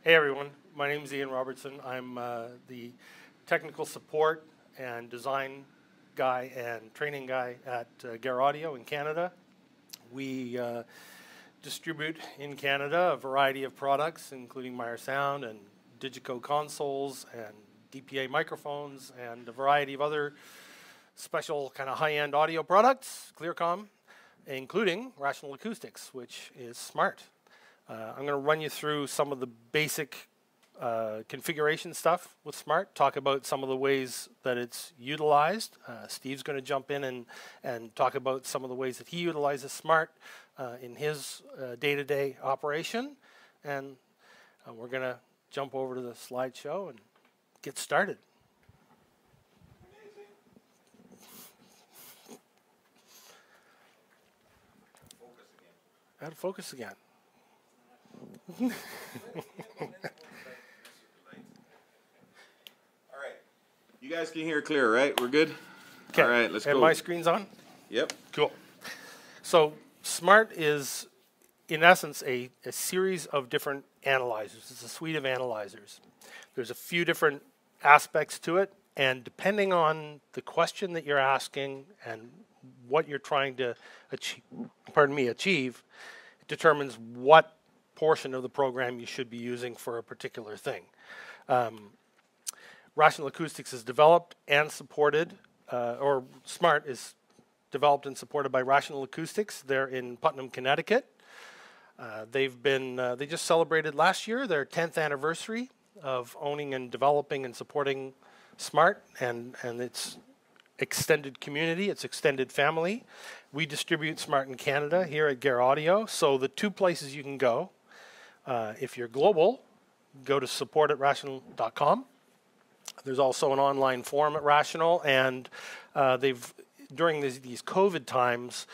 Hey everyone, my name is Ian Robertson. I'm the technical support and design guy and training guy at GerrAudio in Canada. We distribute in Canada a variety of products, including Meyer Sound and Digico consoles and DPA microphones and a variety of other special kind of high-end audio products, Clearcom, including Rational Acoustics, which is smart. I'm going to run you through some of the basic configuration stuff with Smart, talk about some of the ways that it's utilized. Steve's going to jump in and talk about some of the ways that he utilizes Smart in his day-to-day operation. And we're going to jump over to the slideshow and get started. How to focus again. All right. You guys can hear clear, right? We're good? Okay. All right, let's go. And my screen's on? Yep. Cool. So Smart is, in essence, a series of different analyzers. It's a suite of analyzers. There's a few different aspects to it, and depending on the question that you're asking and what you're trying to achieve, it determines what portion of the program you should be using for a particular thing. Rational Acoustics is developed and supported, or Smart is developed and supported by Rational Acoustics. They're in Putnam, Connecticut. They just celebrated last year their 10th anniversary of owning and developing and supporting Smart and its extended community, its extended family. We distribute Smart in Canada here at GerrAudio. So the two places you can go, if you're global, go to support@rational.com. There's also an online forum at Rational, and during these COVID times,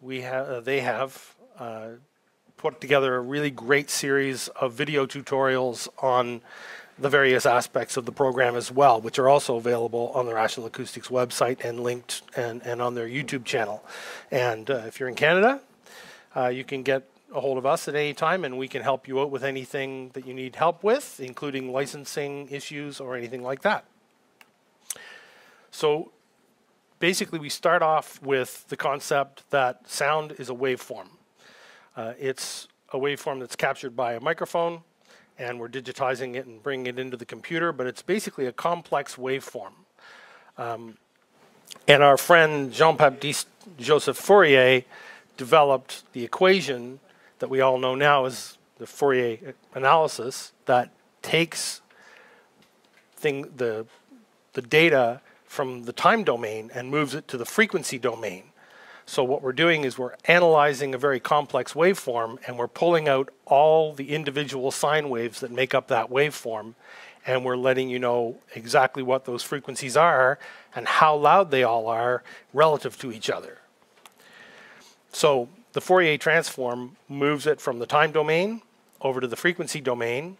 they have put together a really great series of video tutorials on the various aspects of the program as well, which are also available on the Rational Acoustics website and linked and on their YouTube channel. And if you're in Canada, you can get a hold of us at any time and we can help you out with anything that you need help with, including licensing issues or anything like that. So basically we start off with the concept that sound is a waveform. It's a waveform that's captured by a microphone, and we're digitizing it and bringing it into the computer, but it's basically a complex waveform. And our friend Jean-Baptiste Joseph Fourier developed the equation that we all know now as the Fourier Analysis that takes the data from the time domain and moves it to the frequency domain. So what we're doing is we're analyzing a very complex waveform and we're pulling out all the individual sine waves that make up that waveform, and we're letting you know exactly what those frequencies are and how loud they all are relative to each other. So the Fourier transform moves it from the time domain over to the frequency domain,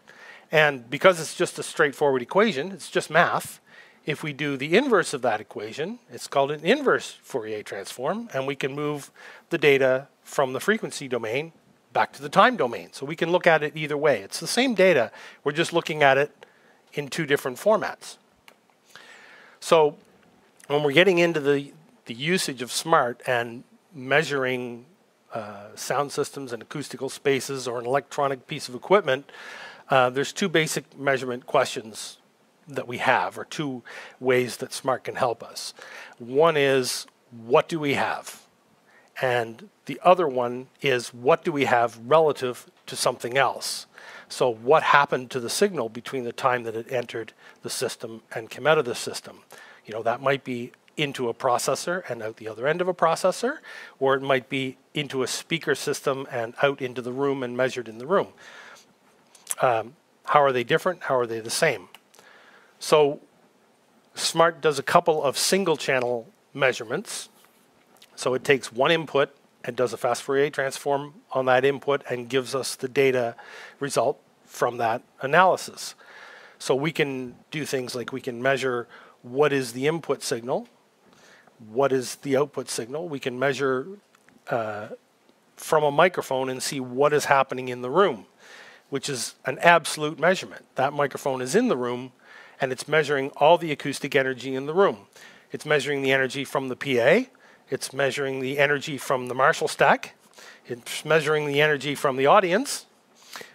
and because it's just a straightforward equation, it's just math, if we do the inverse of that equation, it's called an inverse Fourier transform, and we can move the data from the frequency domain back to the time domain. So we can look at it either way. It's the same data, we're just looking at it in two different formats. So when we're getting into the usage of Smart and measuring sound systems and acoustical spaces or an electronic piece of equipment, there's two basic measurement questions that we have, or two ways that Smart can help us. One is, what do we have? And the other one is, what do we have relative to something else? So what happened to the signal between the time that it entered the system and came out of the system? You know, that might be into a processor and out the other end of a processor, or it might be into a speaker system and out into the room and measured in the room. How are they different? How are they the same? So Smart does a couple of single channel measurements. So it takes one input and does a fast Fourier transform on that input and gives us the data result from that analysis. So we can do things like we can measure what is the input signal, what is the output signal. We can measure from a microphone and see what is happening in the room. which is an absolute measurement. That microphone is in the room, and it's measuring all the acoustic energy in the room. It's measuring the energy from the PA. It's measuring the energy from the Marshall stack. It's measuring the energy from the audience,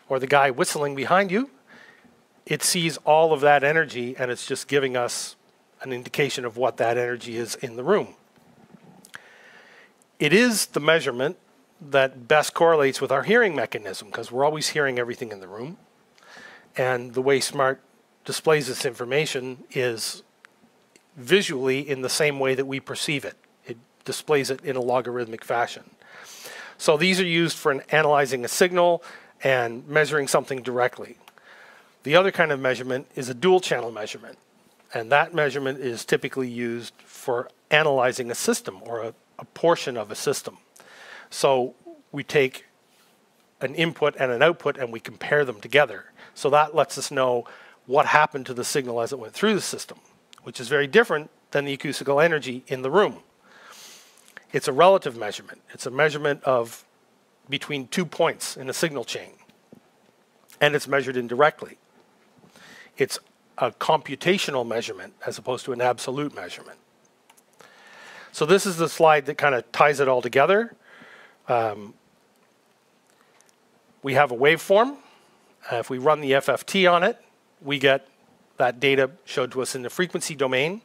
or the guy whistling behind you. It sees all of that energy, and it's just giving us an indication of what that energy is in the room. It is the measurement that best correlates with our hearing mechanism, because we're always hearing everything in the room. And the way Smaart displays this information is visually in the same way that we perceive it. It displays it in a logarithmic fashion. So these are used for analyzing a signal and measuring something directly. The other kind of measurement is a dual channel measurement. And that measurement is typically used for analyzing a system, or a portion of a system. So we take an input and an output and we compare them together. So that lets us know what happened to the signal as it went through the system, which is very different than the acoustical energy in the room. It's a relative measurement. It's a measurement of between 2 points in a signal chain. And it's measured indirectly. It's a computational measurement as opposed to an absolute measurement. So this is the slide that kind of ties it all together. We have a waveform. If we run the FFT on it, we get that data showed to us in the frequency domain.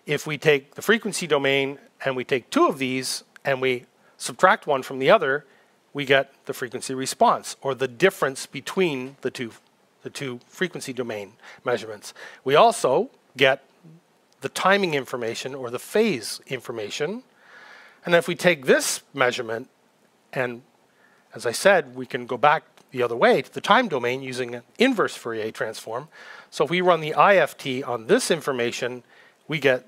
If we take the frequency domain and we take two of these and we subtract one from the other, we get the frequency response, or the difference between the two frequency domain measurements. We also get the timing information, or the phase information. And if we take this measurement, and as I said, we can go back the other way to the time domain using an inverse Fourier transform. So if we run the IFT on this information, we get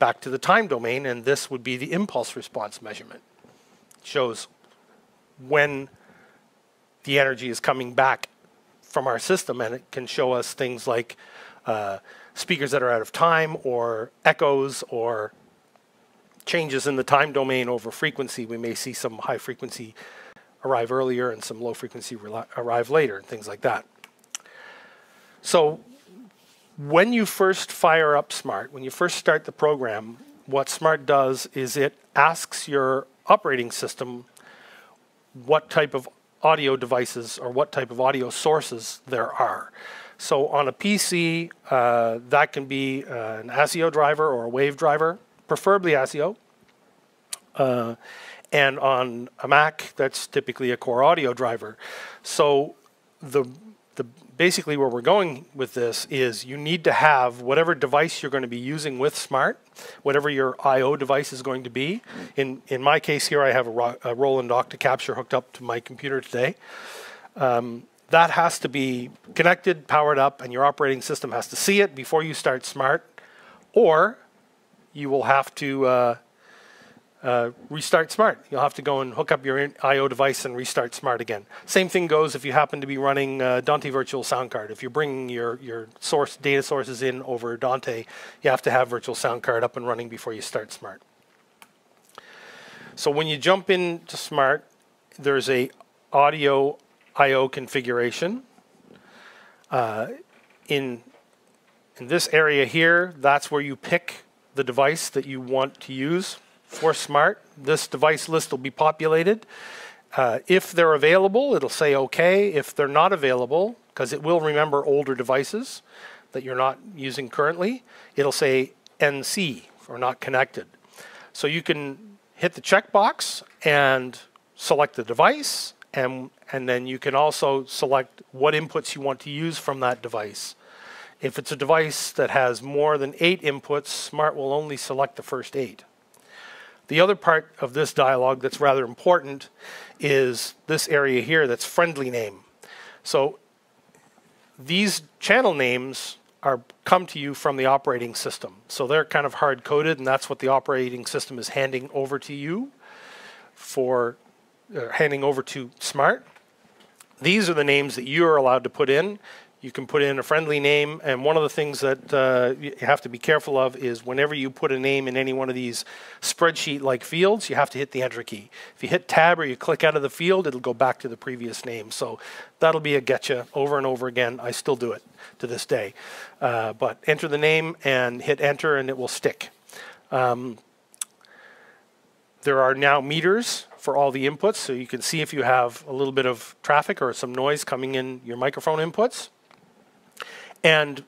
back to the time domain, and this would be the impulse response measurement. It shows when the energy is coming back from our system, and it can show us things like speakers that are out of time, or echoes, or changes in the time domain over frequency. We may see some high frequency arrive earlier and some low frequency arrive later, and things like that. So when you first fire up Smaart, when you first start the program, what Smaart does is it asks your operating system what type of audio devices or what type of audio sources there are. So on a PC, that can be an ASIO driver or a wave driver, preferably ASIO. And on a Mac, that's typically a core audio driver. So basically where we're going with this is you need to have whatever device you're going to be using with Smaart, whatever your I/O device is going to be. In my case here, I have a Roland Octacapture hooked up to my computer today. That has to be connected, powered up, and your operating system has to see it before you start Smaart, or you will have to restart Smaart. You'll have to go and hook up your I/O device and restart Smaart again. Same thing goes if you happen to be running Dante Virtual Sound Card. If you're bringing your data sources in over Dante, you have to have Virtual Sound Card up and running before you start Smaart. So when you jump into Smaart, there's a audio I/O configuration. In this area here, that's where you pick the device that you want to use for Smaart. This device list will be populated. If they're available, it'll say OK. If they're not available, because it will remember older devices that you're not using currently, it'll say NC, or not connected. So you can hit the checkbox and select the device, and then you can also select what inputs you want to use from that device. If it's a device that has more than 8 inputs, Smaart will only select the first 8. The other part of this dialog that's rather important is this area here that's friendly name. So these channel names come to you from the operating system. So they're kind of hard-coded, and that's what the operating system is handing over to you for handing over to Smaart. These are the names that you are allowed to put in. You can put in a friendly name, and one of the things that you have to be careful of is whenever you put a name in any one of these spreadsheet-like fields, you have to hit the Enter key. If you hit Tab or you click out of the field, it'll go back to the previous name. So that'll be a getcha over and over again. I still do it to this day. But enter the name and hit Enter, and it will stick. There are now meters for all the inputs, so you can see if you have a little bit of traffic or some noise coming in your microphone inputs. And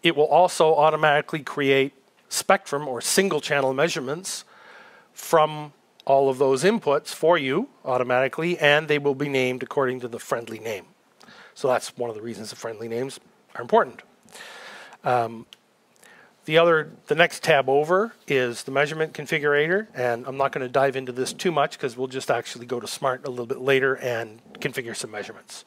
it will also automatically create spectrum or single channel measurements from all of those inputs for you automatically, and they will be named according to the friendly name. So that's one of the reasons the friendly names are important. The next tab over is the measurement configurator, and I'm not going to dive into this too much because we'll just actually go to Smaart a little bit later and configure some measurements.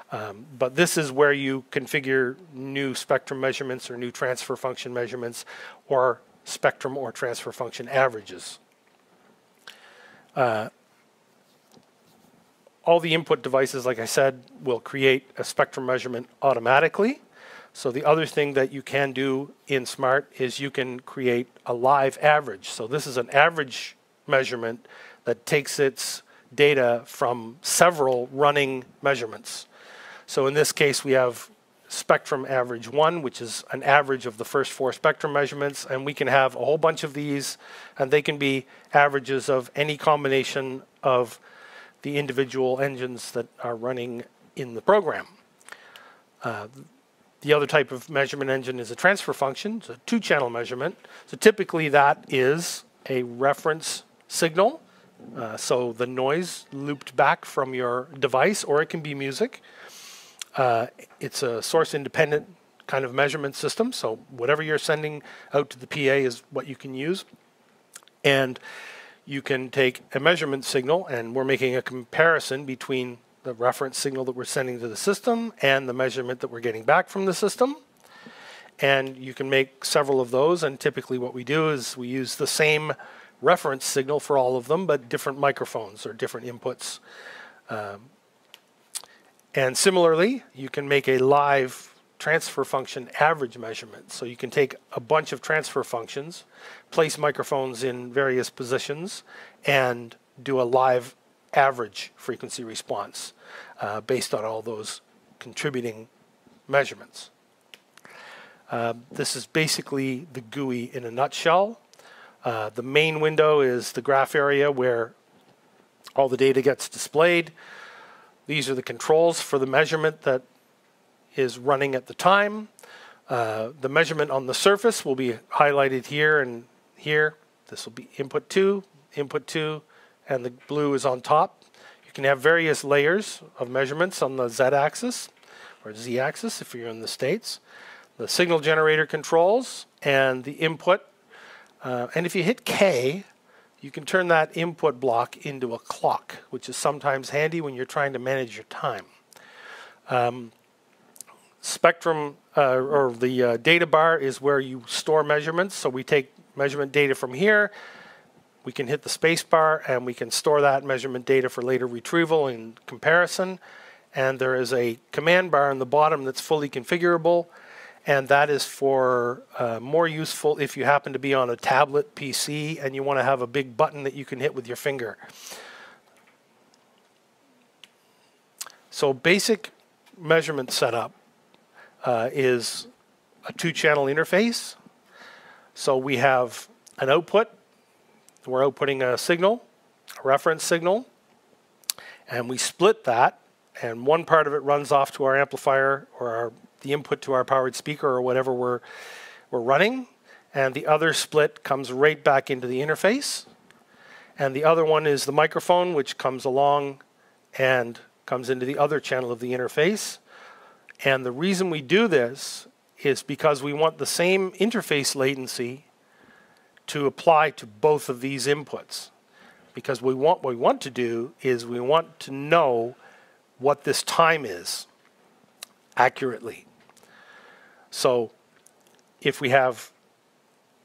But this is where you configure new spectrum measurements or new transfer function measurements or spectrum or transfer function averages. All the input devices, like I said, will create a spectrum measurement automatically. So the other thing that you can do in Smaart is you can create a live average. So this is an average measurement that takes its data from several running measurements. So in this case, we have spectrum average 1, which is an average of the first 4 spectrum measurements, and we can have a whole bunch of these, and they can be averages of any combination of the individual engines that are running in the program. The other type of measurement engine is a transfer function. It's a 2-channel measurement. So typically that is a reference signal, so the noise looped back from your device, or it can be music. It's a source-independent kind of measurement system, so whatever you're sending out to the PA is what you can use. And you can take a measurement signal, and we're making a comparison between the reference signal that we're sending to the system and the measurement that we're getting back from the system. And you can make several of those, and typically what we do is we use the same reference signal for all of them, but different microphones or different inputs. And similarly, you can make a live transfer function average measurement. So you can take a bunch of transfer functions, place microphones in various positions, and do a live average frequency response based on all those contributing measurements. This is basically the GUI in a nutshell. The main window is the graph area where all the data gets displayed. These are the controls for the measurement that is running at the time. The measurement on the surface will be highlighted here and here. This will be input 2, and the blue is on top. You can have various layers of measurements on the Z-axis or Z-axis if you're in the States. The signal generator controls and the input. And if you hit K, you can turn that input block into a clock, which is sometimes handy when you're trying to manage your time. Spectrum, or the data bar, is where you store measurements. So we take measurement data from here. We can hit the space bar, and we can store that measurement data for later retrieval and comparison. And there is a command bar on the bottom that's fully configurable. And that is for more useful if you happen to be on a tablet PC and you want to have a big button that you can hit with your finger. So basic measurement setup is a 2-channel interface. So we have an output. We're outputting a signal, a reference signal, and we split that, and one part of it runs off to our amplifier or the input to our powered speaker or whatever we're running, and the other split comes right back into the interface. And the other one is the microphone, which comes along and comes into the other channel of the interface. And the reason we do this is because we want the same interface latency to apply to both of these inputs. Because what we want to do is we want to know what this time is accurately. So if we have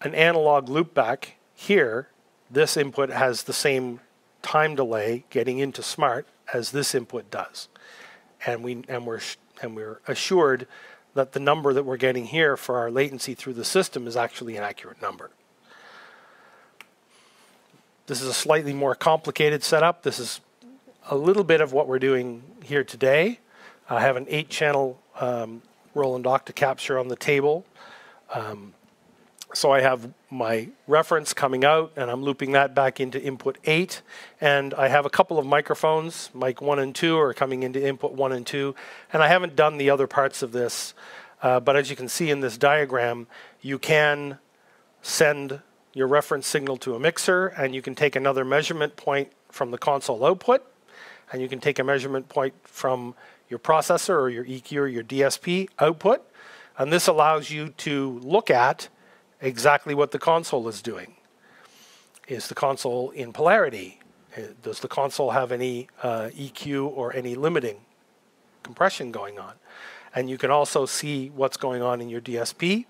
an analog loopback here, this input has the same time delay getting into Smaart as this input does. And we're assured that the number that we're getting here for our latency through the system is actually an accurate number. This is a slightly more complicated setup. This is a little bit of what we're doing here today. I have an 8-channel Roland octacapture on the table. So I have my reference coming out, and I'm looping that back into input 8. And I have a couple of microphones, mic 1 and 2 are coming into input 1 and 2. And I haven't done the other parts of this, but as you can see in this diagram, you can send your reference signal to a mixer, and you can take another measurement point from the console output, and you can take a measurement point from your processor or your EQ or your DSP output. And this allows you to look at exactly what the console is doing. Is the console in polarity? Does the console have any EQ or any limiting compression going on? And you can also see what's going on in your DSP.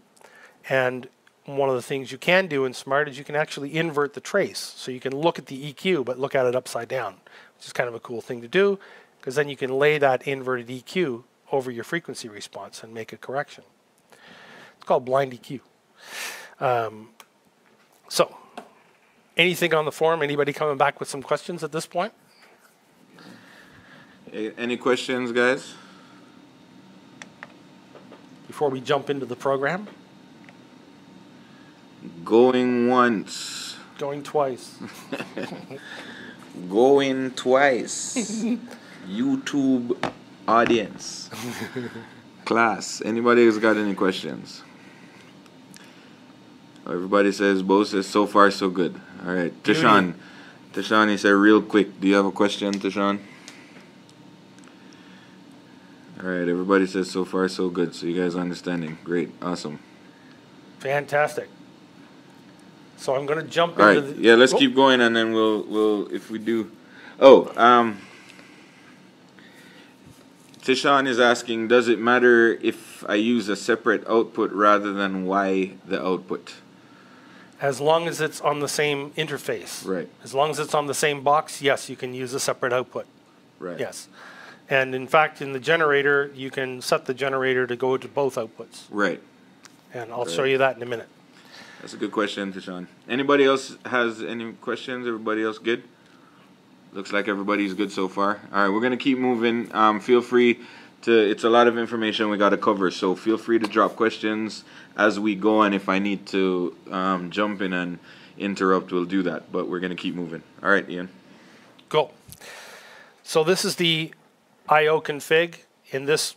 And one of the things you can do in Smaart is you can actually invert the trace. So you can look at the EQ, but look at it upside down, which is kind of a cool thing to do, because then you can lay that inverted EQ over your frequency response and make a correction. It's called blind EQ. So, anything on the forum? Anybody coming back with some questions at this point? Any questions, guys? Before we jump into the program? Going once. Going twice. Going twice. YouTube audience. Class. Anybody who's got any questions? Everybody says, Bo says, so far so good. All right, Tashawn. Tashawn, he said, real quick, do you have a question, Tashawn? All right, everybody says, so far so good. So you guys are understanding. Great, awesome. Fantastic. So I'm going to jump into the... Yeah, let's keep going, and then we'll if we do... Oh, Tashawn is asking, does it matter if I use a separate output rather than Y the output? As long as it's on the same interface. Right. As long as it's on the same box, yes, you can use a separate output. Right. Yes. And in fact, in the generator, you can set the generator to go to both outputs. Right. And I'll show you that in a minute. That's a good question, Tashawn. Anybody else has any questions? Everybody else good? Looks like everybody's good so far. All right, we're going to keep moving. Feel free to, it's a lot of information we got to cover, so feel free to drop questions as we go, and if I need to jump in and interrupt, we'll do that, but we're going to keep moving. All right, Ian. Cool. So this is the I/O config. In this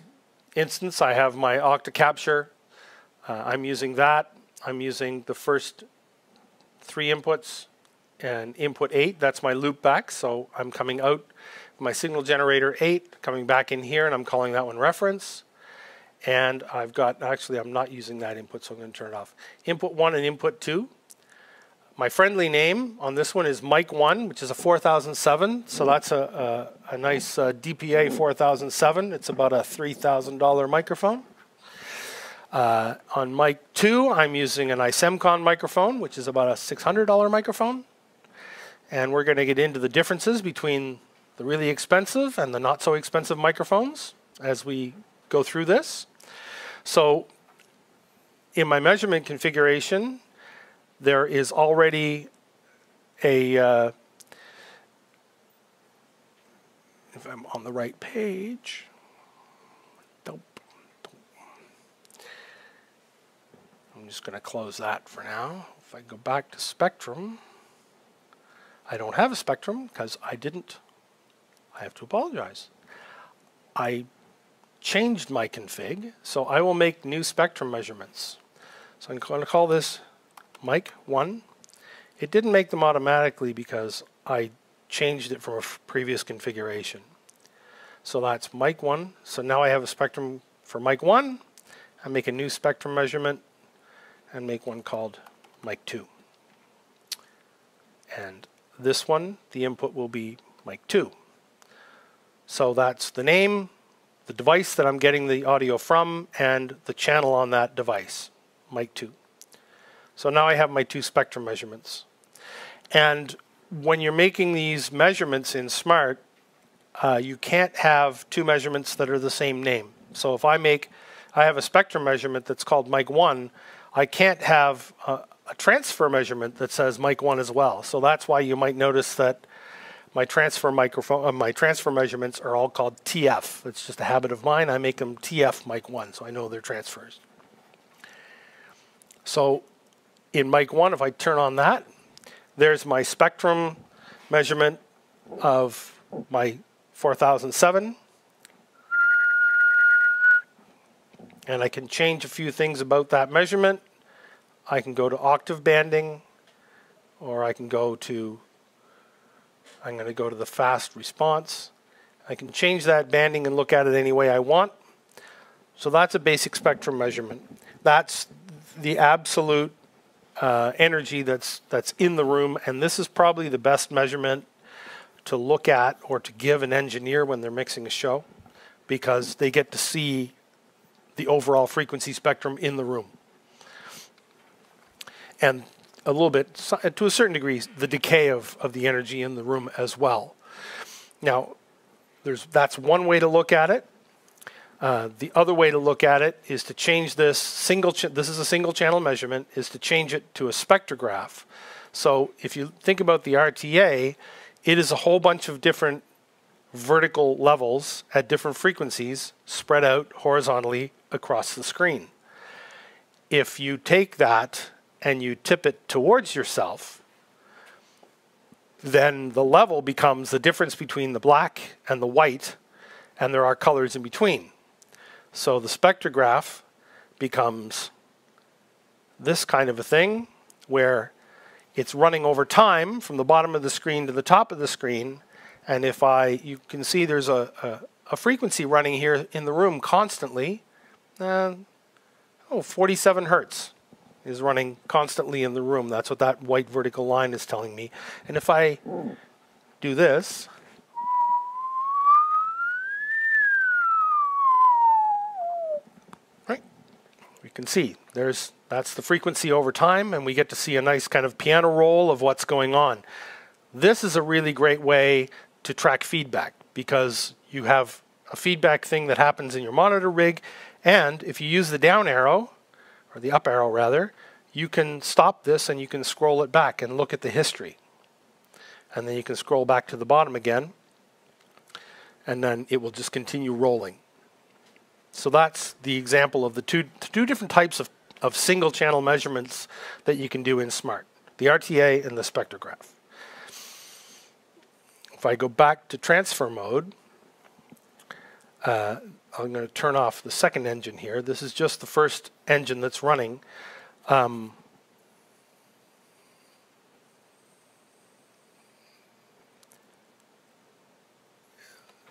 instance, I have my octacapture. I'm using that. I'm using the first 3 inputs and input 8, that's my loop back. So I'm coming out my signal generator 8, coming back in here, and I'm calling that one reference. And I've got, actually I'm not using that input, so I'm going to turn it off. Input 1 and input 2. My friendly name on this one is Mic 1, which is a 4007. So that's a nice DPA 4007. It's about a $3,000 microphone. On Mic 2, I'm using an iSemcon microphone, which is about a $600 microphone. And we're going to get into the differences between the really expensive and the not so expensive microphones as we go through this. So in my measurement configuration, there is already a, if I'm on the right page, I'm just going to close that for now. If I go back to Spectrum, I don't have a Spectrum because I didn't. I have to apologize. I changed my config, so I will make new Spectrum measurements. So I'm going to call this Mic 1. It didn't make them automatically because I changed it from a previous configuration. So that's Mic 1. So now I have a Spectrum for Mic 1. I make a new Spectrum measurement and make one called Mic 2. And this one, the input will be Mic 2. So that's the name, the device that I'm getting the audio from, and the channel on that device, Mic 2. So now I have my 2 Spectrum measurements. And when you're making these measurements in Smaart, you can't have 2 measurements that are the same name. So if I make I have a spectrum measurement that's called mic 1, I can't have a transfer measurement that says mic 1 as well. So that's why you might notice that my transfer measurements are all called TF. It's just a habit of mine. I make them TF mic 1, so I know they're transfers. So in mic 1, if I turn on that, there's my spectrum measurement of my 4007. And I can change a few things about that measurement. I can go to octave banding, or I can go to, I'm going to go to the fast response. I can change that banding and look at it any way I want. So that's a basic spectrum measurement. That's the absolute energy that's in the room, and this is probably the best measurement to look at or to give an engineer when they're mixing a show, because they get to see the overall frequency spectrum in the room. And a little bit, to a certain degree, the decay of the energy in the room as well. Now, that's one way to look at it. The other way to look at it is to change this this is a single channel measurement, is to change it to a spectrograph. So if you think about the RTA, it is a whole bunch of different vertical levels at different frequencies spread out horizontally across the screen. If you take that and you tip it towards yourself, then the level becomes the difference between the black and the white, and there are colors in between. So the spectrograph becomes this kind of a thing, where it's running over time from the bottom of the screen to the top of the screen. And if you can see there's a frequency running here in the room constantly. 47 hertz is running constantly in the room. That's what that white vertical line is telling me. And if I do this, right, we can see that's the frequency over time, and we get to see a nice kind of piano roll of what's going on. This is a really great way to track feedback, because you have a feedback thing that happens in your monitor rig, and if you use the down arrow, or the up arrow rather, you can stop this and you can scroll it back and look at the history. And then you can scroll back to the bottom again, and then it will just continue rolling. So that's the example of the two different types of single channel measurements that you can do in Smaart, the RTA and the spectrograph. If I go back to transfer mode, I'm going to turn off the second engine here. This is just the first engine that's running.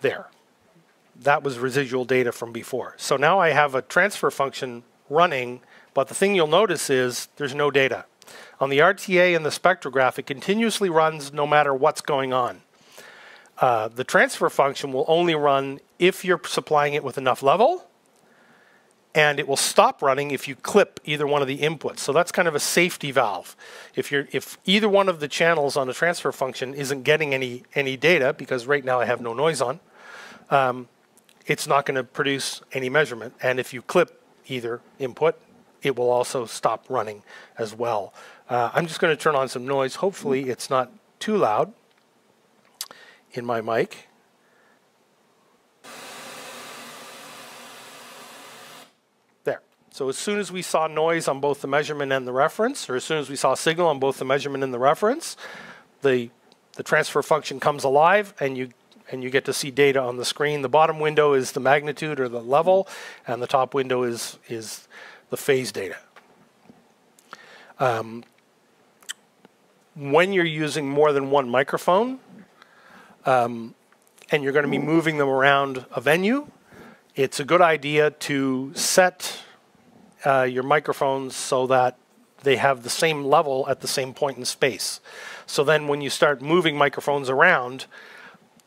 There. That was residual data from before. So now I have a transfer function running, but the thing you'll notice is there's no data. On the RTA and the spectrograph, it continuously runs no matter what's going on. The transfer function will only run if you're supplying it with enough level, and it will stop running if you clip either one of the inputs. So that's kind of a safety valve. If either one of the channels on the transfer function isn't getting any data, because right now I have no noise on, it's not going to produce any measurement. And if you clip either input, it will also stop running as well. I'm just going to turn on some noise. Hopefully it's not too loud in my mic. There. So as soon as we saw noise on both the measurement and the reference, or as soon as we saw signal on both the measurement and the reference, the transfer function comes alive, and you get to see data on the screen. The bottom window is the magnitude or the level, and the top window is the phase data. When you're using more than one microphone, and you're going to be moving them around a venue, it's a good idea to set your microphones so that they have the same level at the same point in space. So then when you start moving microphones around,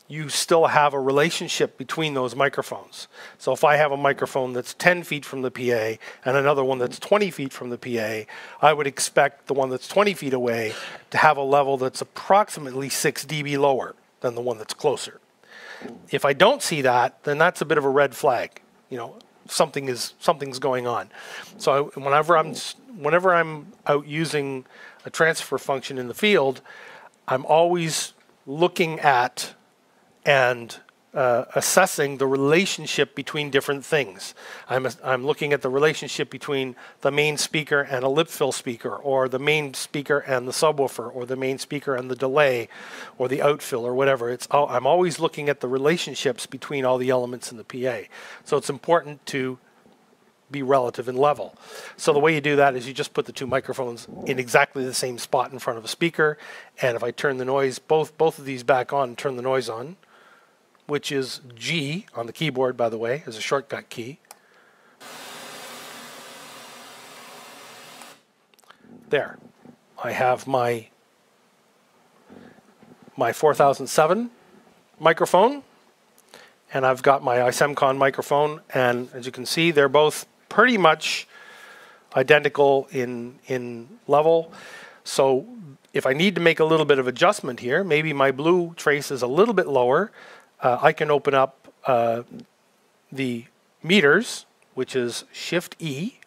you still have a relationship between those microphones. So if I have a microphone that's 10 feet from the PA and another one that's 20 feet from the PA, I would expect the one that's 20 feet away to have a level that's approximately 6 dB lower than the one that's closer. If I don't see that, then that's a bit of a red flag. You know, something's going on. So whenever I'm out using a transfer function in the field, I'm always looking at and assessing the relationship between different things. I'm looking at the relationship between the main speaker and a lip fill speaker, or the main speaker and the subwoofer, or the main speaker and the delay, or the outfill, or whatever. I'm always looking at the relationships between all the elements in the PA. So it's important to be relative in level. So the way you do that is you just put the two microphones in exactly the same spot in front of a speaker, and if I turn the noise, both of these back on, turn the noise on, which is G on the keyboard, by the way, as a shortcut key. There. I have my 4007 microphone, and I've got my iSemcon microphone, and as you can see, they're both pretty much identical in level. So if I need to make a little bit of adjustment here, maybe my blue trace is a little bit lower, I can open up the meters, which is Shift-E,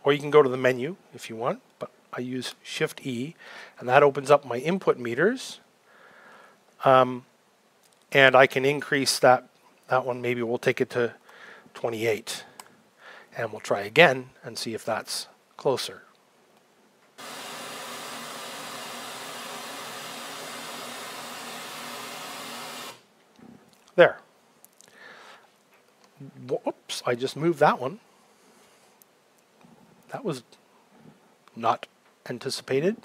or you can go to the menu if you want, but I use Shift-E, and that opens up my input meters. And I can increase that one. Maybe we'll take it to 28. And we'll try again and see if that's closer. There. Whoops, I just moved that one. That was not anticipated.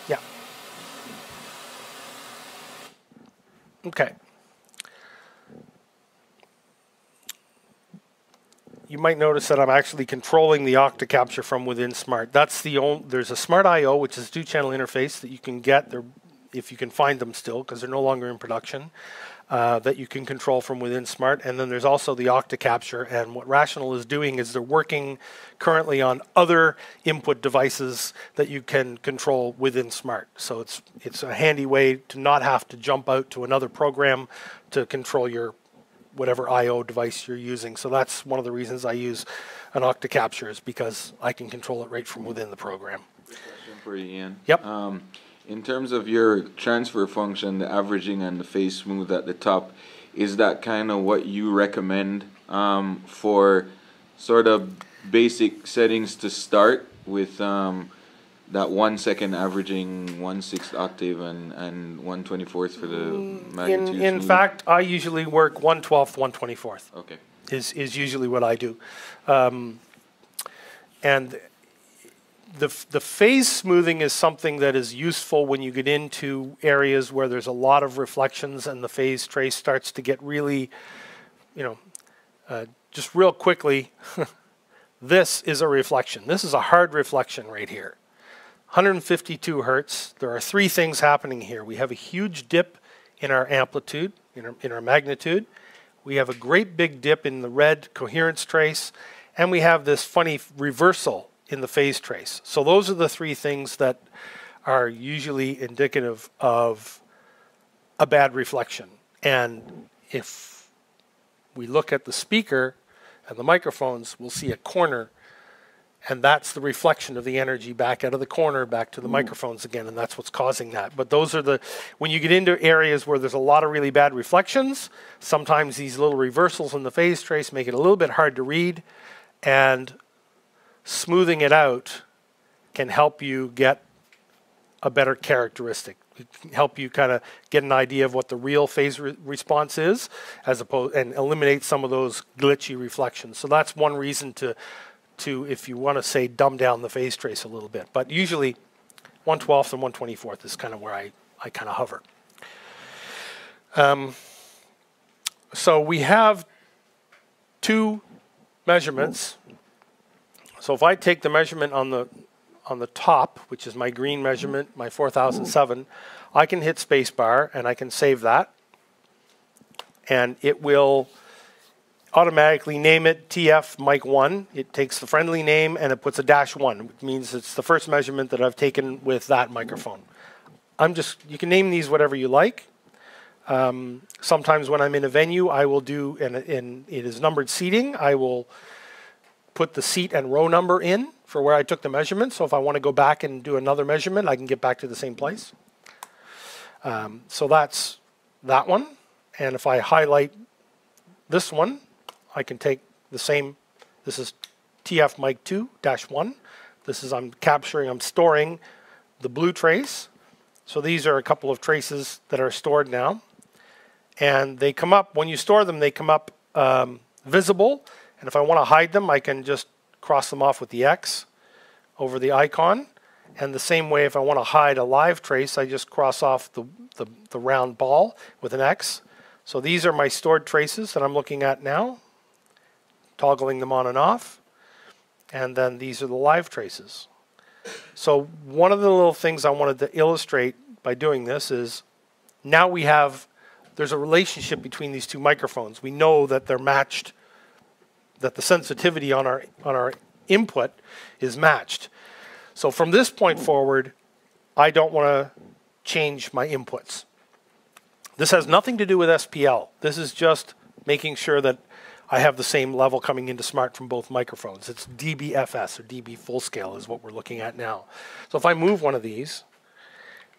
Yeah. Okay. You might notice that I'm actually controlling the octa capture from within Smaart. That's the only, there's a Smart I/O, which is a 2-channel interface that you can get there if you can find them still, because they're no longer in production, that you can control from within Smaart. And then there's also the octa capture. And what Rational is doing is they're working currently on other input devices that you can control within Smaart. So it's a handy way to not have to jump out to another program to control your whatever I/O device you're using. So that's one of the reasons I use an octa capture, is because I can control it right from within the program. Question for you, Ian. Yep. In terms of your transfer function, the averaging and the phase smooth at the top, is that kind of what you recommend for sort of basic settings to start with, that 1 second averaging 1/6 octave and 1/24 for the magnitude? In fact, I usually work 1/12, 1/24. Okay. Is usually what I do. And the phase smoothing is something that is useful when you get into areas where there's a lot of reflections and the phase trace starts to get really, just real quickly, this is a reflection. This is a hard reflection right here. 152 hertz. There are 3 things happening here. We have a huge dip in our amplitude, in our magnitude. We have a great big dip in the red coherence trace, and we have this funny reversal in the phase trace. So those are the 3 things that are usually indicative of a bad reflection. And if we look at the speaker and the microphones, we'll see a corner, and that's the reflection of the energy back out of the corner, back to the microphones again, and that's what's causing that. But those are when you get into areas where there's a lot of really bad reflections, sometimes these little reversals in the phase trace make it a little bit hard to read, and smoothing it out can help you get a better characteristic. It can help you kind of get an idea of what the real phase response is, and eliminate some of those glitchy reflections. So that's one reason to if you want to say dumb down the phase trace a little bit. But usually 1/12 and 1/24 is kind of where I kind of hover. So we have 2 measurements. So if I take the measurement on the top, which is my green measurement, my 4007, I can hit spacebar and I can save that. And it will automatically name it TF Mic 1. It takes the friendly name and it puts a -1, which means it's the first measurement that I've taken with that microphone. you can name these whatever you like. Sometimes when I'm in a venue, I will do, and it is numbered seating, I will put the seat and row number in for where I took the measurement. So if I want to go back and do another measurement, I can get back to the same place. So that's that one. And if I highlight this one, I can take the same, this is TF mic 2-1. This is, I'm storing the blue trace. So these are a couple of traces that are stored now. And they come up, when you store them, they come up visible. And if I want to hide them, I can just cross them off with the X over the icon. And the same way, if I want to hide a live trace, I just cross off the round ball with an X. So these are my stored traces that I'm looking at now, toggling them on and off. And then these are the live traces. So one of the little things I wanted to illustrate by doing this is now there's a relationship between these two microphones. We know that they're matched, that the sensitivity on our input is matched. So from this point forward, I don't want to change my inputs. This has nothing to do with SPL. This is just making sure that I have the same level coming into Smaart from both microphones. It's dBFS, or dB full scale is what we're looking at now. So if I move one of these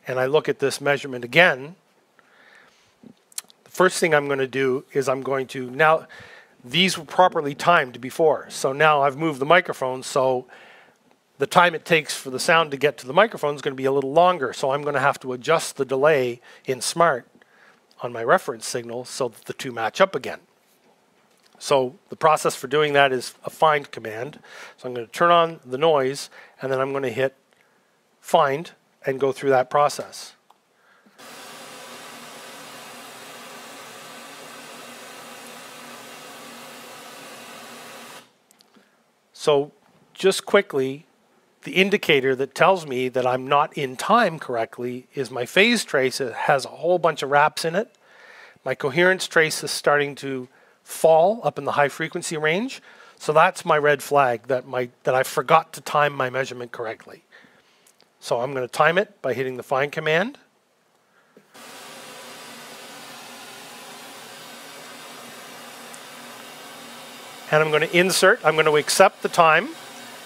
and I look at this measurement again, the first thing I'm going to do is now these were properly timed before. So now I've moved the microphone, so the time it takes for the sound to get to the microphone is going to be a little longer. So I'm going to have to adjust the delay in Smaart on my reference signal so that the two match up again. So the process for doing that is a find command. So I'm going to turn on the noise, and then I'm going to hit find and go through that process. So just quickly, the indicator that tells me that I'm not in time correctly is my phase trace. It has a whole bunch of wraps in it. My coherence trace is starting to fall up in the high frequency range. So that's my red flag that I forgot to time my measurement correctly. So I'm going to time it by hitting the find command. And I'm going to accept the time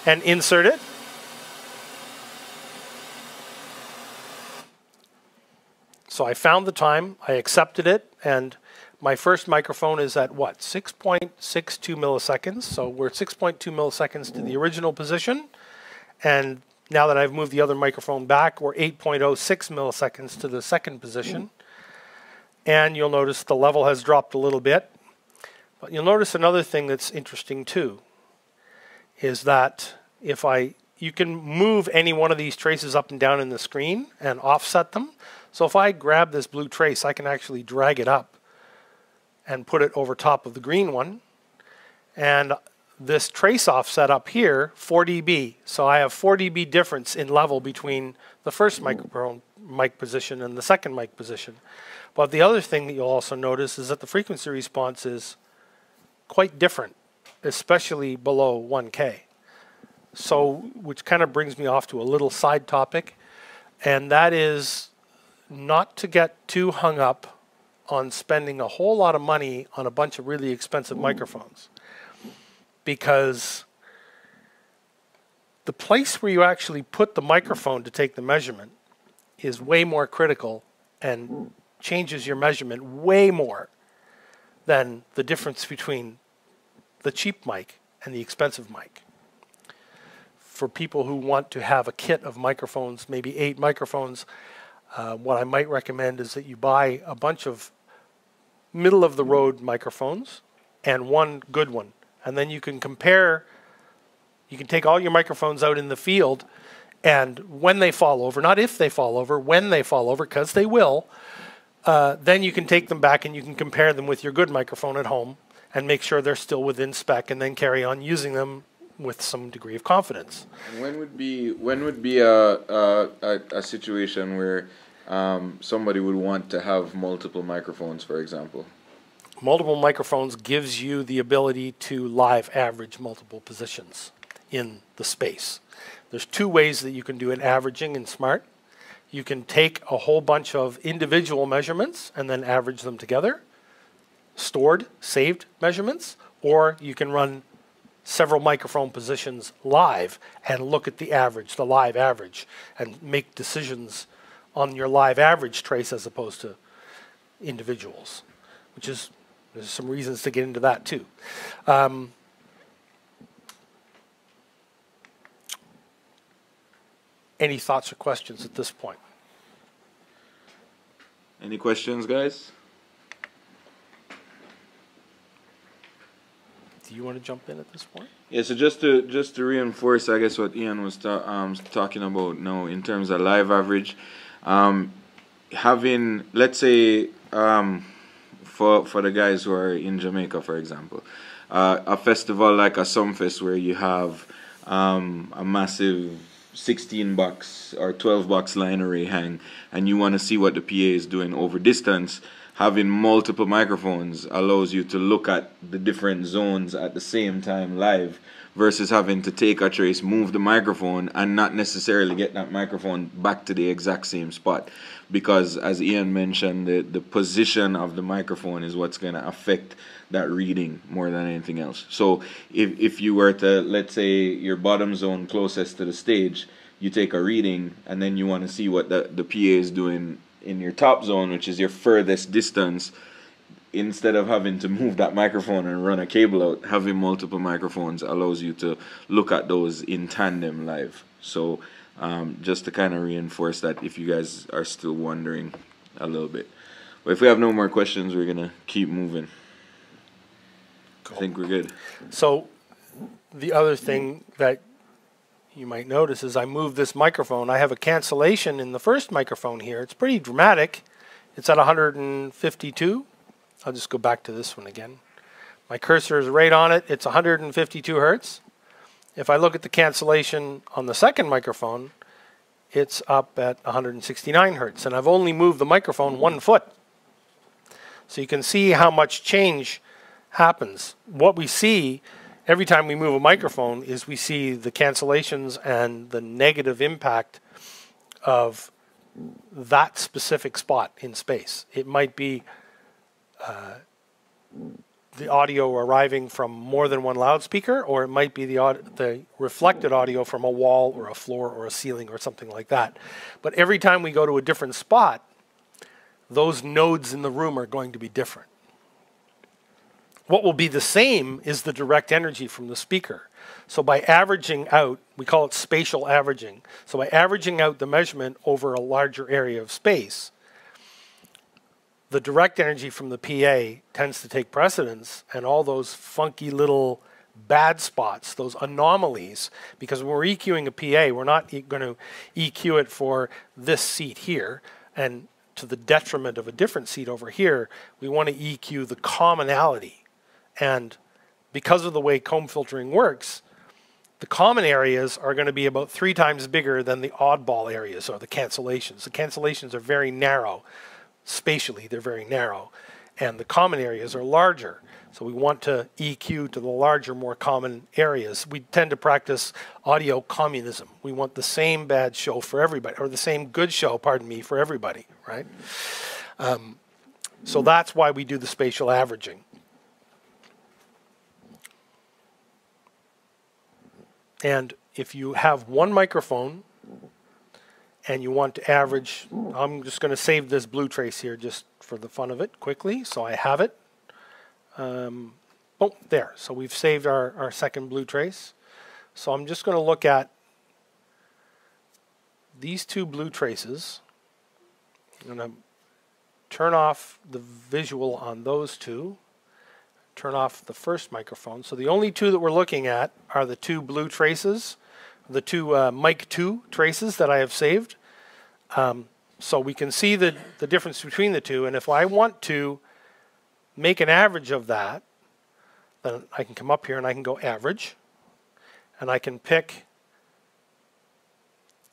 and insert it. So I found the time, I accepted it, and my first microphone is at what? 6.62 milliseconds. So we're 6.2 milliseconds to the original position. And now that I've moved the other microphone back, we're 8.06 milliseconds to the second position. And you'll notice the level has dropped a little bit. But you'll notice another thing that's interesting too, is that you can move any one of these traces up and down in the screen and offset them. So if I grab this blue trace, I can actually drag it up and put it over top of the green one. And this trace offset up here, 4 dB. So I have 4 dB difference in level between the first microphone mic position and the second mic position. But the other thing that you'll also notice is that the frequency response is quite different, especially below 1K. So, which kind of brings me off to a little side topic, and that is not to get too hung up on spending a whole lot of money on a bunch of really expensive microphones. Because the place where you actually put the microphone to take the measurement is way more critical and changes your measurement way more than the difference between the cheap mic and the expensive mic. For people who want to have a kit of microphones, maybe 8 microphones, what I might recommend is that you buy a bunch of middle-of-the-road microphones and one good one. And then you can compare, you can take all your microphones out in the field, and when they fall over, not if they fall over, when they fall over, because they will, then you can take them back and you can compare them with your good microphone at home and make sure they're still within spec, and then carry on using them with some degree of confidence. When would be a situation where somebody would want to have multiple microphones, for example? Multiple microphones gives you the ability to live average multiple positions in the space. There's 2 ways that you can do an averaging in Smaart. You can take a whole bunch of individual measurements and then average them together, stored, saved measurements, or you can run several microphone positions live and look at the average, the live average, and make decisions on your live average trace as opposed to individuals, which is, there's some reasons to get into that too. Any thoughts or questions at this point? Any questions, guys? Do you want to jump in at this point? Yeah, so just to reinforce, I guess, what Ian was talking about now in terms of live average, having, let's say, for the guys who are in Jamaica, for example, a festival like a Sumfest where you have a massive 16-box or 12-box line array hang, and you want to see what the PA is doing over distance, having multiple microphones allows you to look at the different zones at the same time live, versus having to take a trace, move the microphone, and not necessarily get that microphone back to the exact same spot. Because, as Ian mentioned, the position of the microphone is what's going to affect that reading more than anything else. So if you were to, let's say, your bottom zone closest to the stage, you take a reading, and then you want to see what the PA is doing in your top zone, which is your furthest distance, instead of having to move that microphone and run a cable out, having multiple microphones allows you to look at those in tandem live. So just to kind of reinforce that, if you guys are still wondering a little bit. But if we have no more questions, we're going to keep moving. Cool. I think we're good. So the other thing that you might notice is I move this microphone. I have a cancellation in the first microphone here. It's pretty dramatic. It's at 152. I'll just go back to this one again. My cursor is right on it. It's 152 hertz. If I look at the cancellation on the second microphone, it's up at 169 hertz. And I've only moved the microphone 1 foot. So you can see how much change happens. What we see every time we move a microphone is we see the cancellations and the negative impact of that specific spot in space. It might be the audio arriving from more than one loudspeaker, or it might be the reflected audio from a wall or a floor or a ceiling or something like that. But every time we go to a different spot, those nodes in the room are going to be different. What will be the same is the direct energy from the speaker. So by averaging out, we call it spatial averaging. So by averaging out the measurement over a larger area of space, the direct energy from the PA tends to take precedence, and all those funky little bad spots, those anomalies, because when we're EQing a PA, we're not going to EQ it for this seat here, and to the detriment of a different seat over here. We want to EQ the commonality. And because of the way comb filtering works, the common areas are going to be about 3 times bigger than the oddball areas, or the cancellations. The cancellations are very narrow. Spatially, they're very narrow. And the common areas are larger. So we want to EQ to the larger, more common areas. We tend to practice audio communism. We want the same bad show for everybody, or the same good show, pardon me, for everybody, right? So that's why we do the spatial averaging. And if you have one microphone and you want to average, I'm just going to save this blue trace here just for the fun of it quickly, so I have it. Oh, there. So we've saved our second blue trace. So I'm just going to look at these 2 blue traces. I'm going to turn off the visual on those 2. Turn off the first microphone. So the only 2 that we're looking at are the 2 blue traces, the 2 mic 2 traces that I have saved. So we can see the difference between the 2, and if I want to make an average of that, then I can come up here and I can go average, and I can pick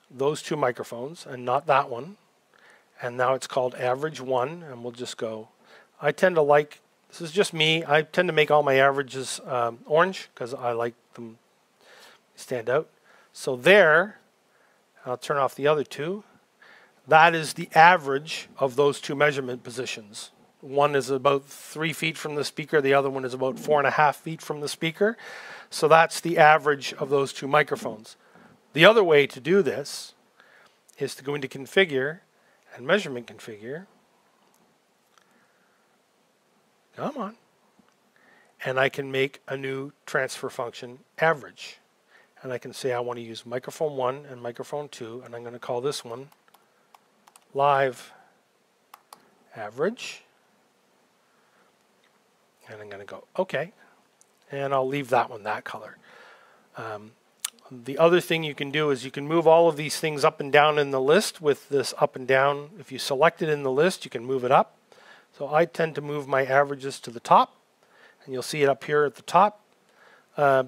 those 2 microphones and not that one, and now it's called average 1, and we'll just go. I tend to like, this is just me, I tend to make all my averages orange because I like them to stand out. So there, I'll turn off the other 2. that is the average of those two measurement positions. One is about 3 feet from the speaker, the other one is about 4.5 feet from the speaker. So that's the average of those two microphones. The other way to do this is to go into Configure and Measurement Configure. Come on. And I can make a new transfer function average. And I can say I want to use microphone 1 and microphone 2, and I'm going to call this one live average. And I'm going to go OK. And I'll leave that one that color. The other thing you can do is you can move all of these things up and down in the list with this up and down. If you select it in the list, you can move it up. So I tend to move my averages to the top. And you'll see it up here at the top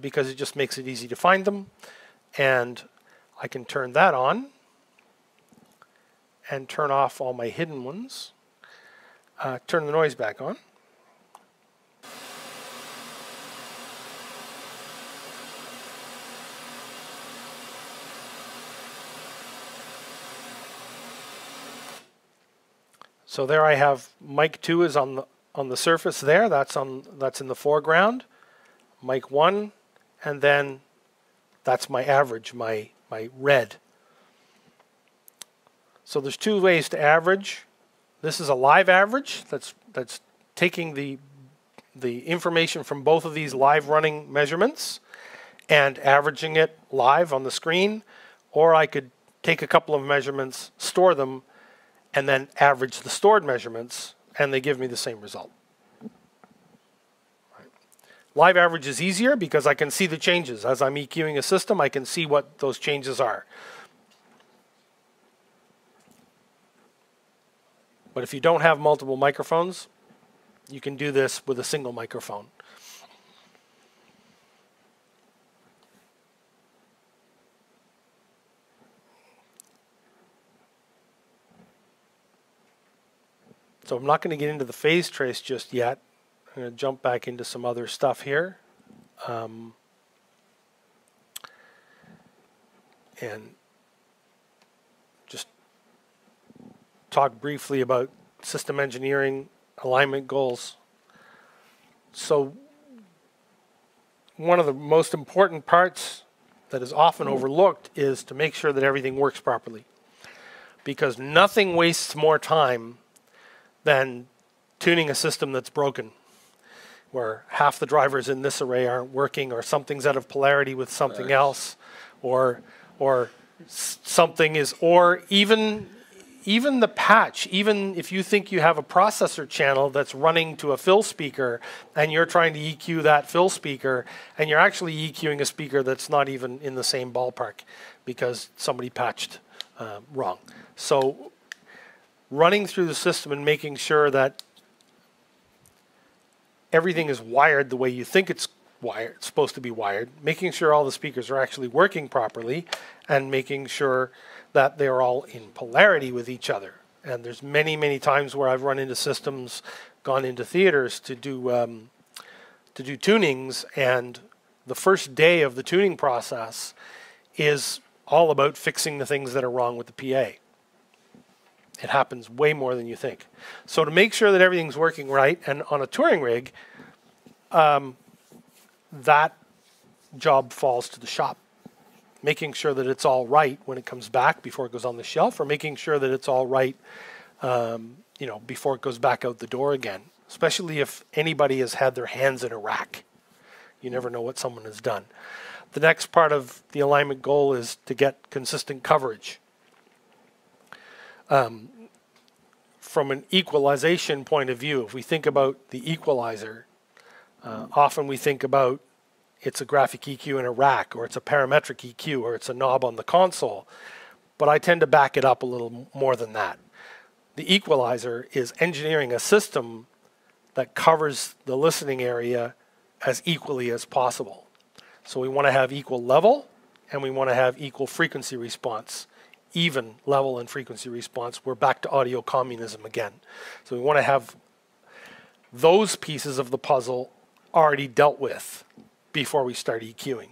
because it just makes it easy to find them. And I can turn that on and turn off all my hidden ones. Turn the noise back on. So there I have mic 2 is on the surface there. That's in the foreground. Mic 1, and then that's my average, my red. So there's two ways to average. This is a live average that's taking the information from both of these live running measurements and averaging it live on the screen, or I could take a couple of measurements, store them, and then average the stored measurements, and they give me the same result. Right. Live average is easier because I can see the changes. As I'm EQing a system, I can see what those changes are. But if you don't have multiple microphones, you can do this with a single microphone. So I'm not going to get into the phase trace just yet. I'm going to jump back into some other stuff here. And just talk briefly about system engineering, alignment goals. So one of the most important parts that is often overlooked is to make sure that everything works properly. Because nothing wastes more time than tuning a system that's broken, where half the drivers in this array aren't working, or something's out of polarity with something else, or something is, or even the patch, even if you think you have a processor channel that's running to a fill speaker and you're trying to EQ that fill speaker, and you're actually EQing a speaker that's not even in the same ballpark because somebody patched wrong. So running through the system and making sure that everything is wired the way you think it's supposed to be wired, making sure all the speakers are actually working properly, and making sure that they're all in polarity with each other. And there's many, many times where I've run into systems, gone into theaters to do tunings, and the first day of the tuning process is all about fixing the things that are wrong with the PA. It happens way more than you think. So to make sure that everything's working right, and on a touring rig, that job falls to the shop. Making sure that it's all right when it comes back before it goes on the shelf, or making sure that it's all right before it goes back out the door again. Especially if anybody has had their hands in a rack. You never know what someone has done. The next part of the alignment goal is to get consistent coverage. From an equalization point of view, if we think about the equalizer, often we think about it's a graphic EQ in a rack, or it's a parametric EQ, or it's a knob on the console. But I tend to back it up a little more than that. The equalizer is engineering a system that covers the listening area as equally as possible. So we want to have equal level, and we want to have equal frequency response. Even level and frequency response. We're back to audio communism again. So we want to have those pieces of the puzzle already dealt with before we start EQing.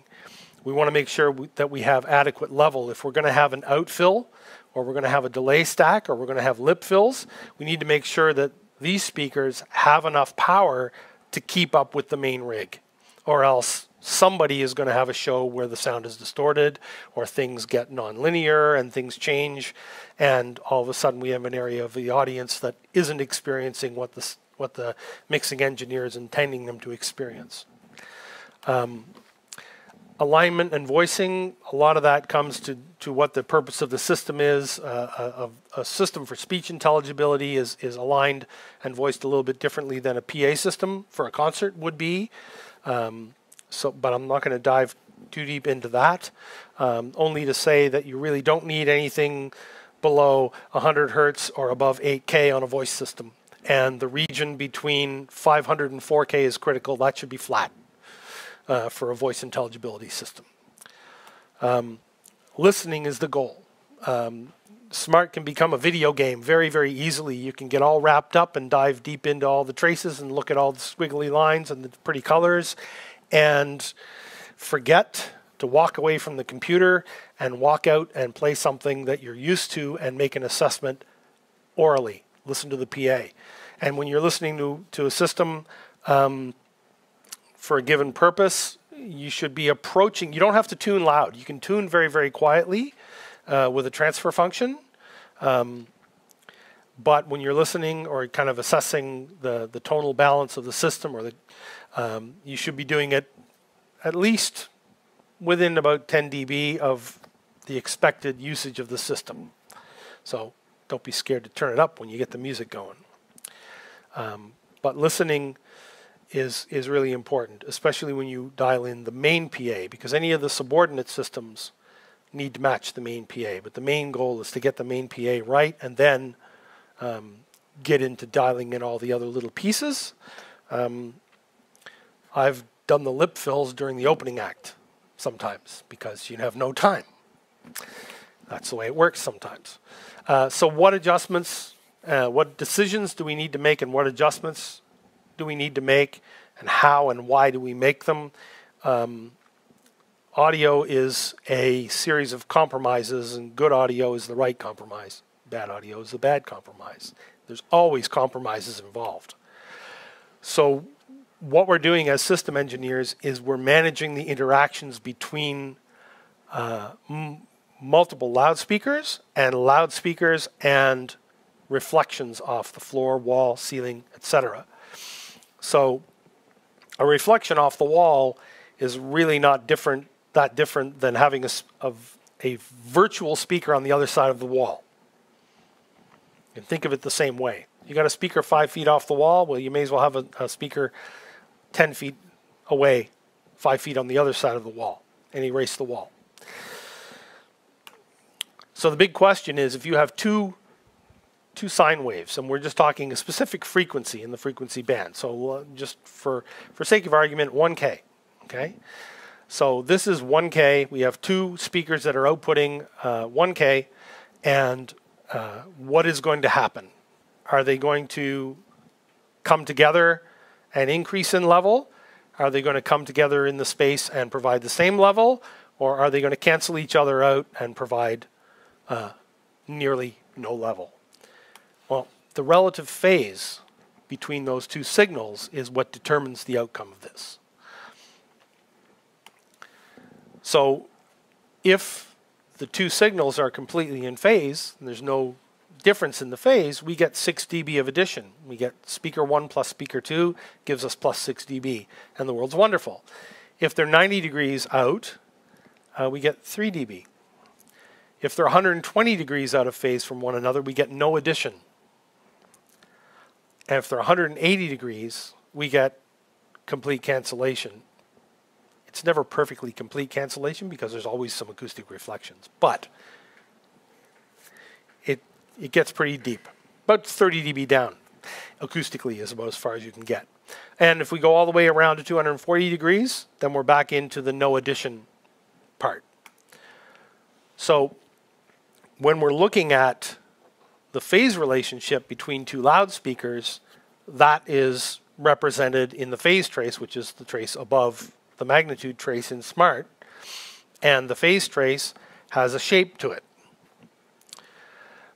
We want to make sure that we have adequate level. If we're going to have an outfill, or we're going to have a delay stack, or we're going to have lip fills, we need to make sure that these speakers have enough power to keep up with the main rig, or else somebody is going to have a show where the sound is distorted, or things get nonlinear and things change, and all of a sudden we have an area of the audience that isn't experiencing what the mixing engineer is intending them to experience. Alignment and voicing, a lot of that comes to what the purpose of the system is. A system for speech intelligibility is aligned and voiced a little bit differently than a PA system for a concert would be. But I'm not going to dive too deep into that. Only to say that you really don't need anything below 100 hertz or above 8K on a voice system. And the region between 500 and 4K is critical. That should be flat. For a voice intelligibility system. Listening is the goal. Smaart can become a video game very, very easily. You can get all wrapped up and dive deep into all the traces and look at all the squiggly lines and the pretty colors and forget to walk away from the computer and walk out and play something that you're used to and make an assessment orally. Listen to the PA. And when you're listening to a system, for a given purpose, you should be approaching, you don't have to tune loud. You can tune very, very quietly with a transfer function. But when you're listening or kind of assessing the tonal balance of the system, or you should be doing it at least within about 10 dB of the expected usage of the system. So don't be scared to turn it up when you get the music going. But listening is really important, especially when you dial in the main PA, because any of the subordinate systems need to match the main PA. But the main goal is to get the main PA right and then get into dialing in all the other little pieces. I've done the lip fills during the opening act sometimes because you have no time. That's the way it works sometimes. So what adjustments, what decisions do we need to make, and what adjustments do we need to make, and how and why do we make them? Audio is a series of compromises, and good audio is the right compromise. Bad audio is the bad compromise. There's always compromises involved. So what we're doing as system engineers is we're managing the interactions between multiple loudspeakers and reflections off the floor, wall, ceiling, etc. So a reflection off the wall is really not that different than having a virtual speaker on the other side of the wall. You can think of it the same way. You got a speaker 5 feet off the wall, well, you may as well have a speaker 10 feet away, 5 feet on the other side of the wall, and erase the wall. So the big question is, if you have two sine waves, and we're just talking a specific frequency in the frequency band. So just for sake of argument, 1K. Okay. So this is 1K. We have two speakers that are outputting 1K, and what is going to happen? Are they going to come together and increase in level? Are they going to come together in the space and provide the same level, or are they going to cancel each other out and provide nearly no level? Well, the relative phase between those two signals is what determines the outcome of this. So if the two signals are completely in phase, and there's no difference in the phase, we get 6 dB of addition. We get speaker 1 plus speaker 2 gives us plus 6 dB, and the world's wonderful. If they're 90 degrees out, we get 3 dB. If they're 120 degrees out of phase from one another, we get no addition. And if they're 180 degrees, we get complete cancellation. It's never perfectly complete cancellation because there's always some acoustic reflections, but it gets pretty deep. About 30 dB down acoustically is about as far as you can get. And if we go all the way around to 240 degrees, then we're back into the no addition part. So when we're looking at the phase relationship between two loudspeakers, that is represented in the phase trace, which is the trace above the magnitude trace in Smaart. and the phase trace has a shape to it.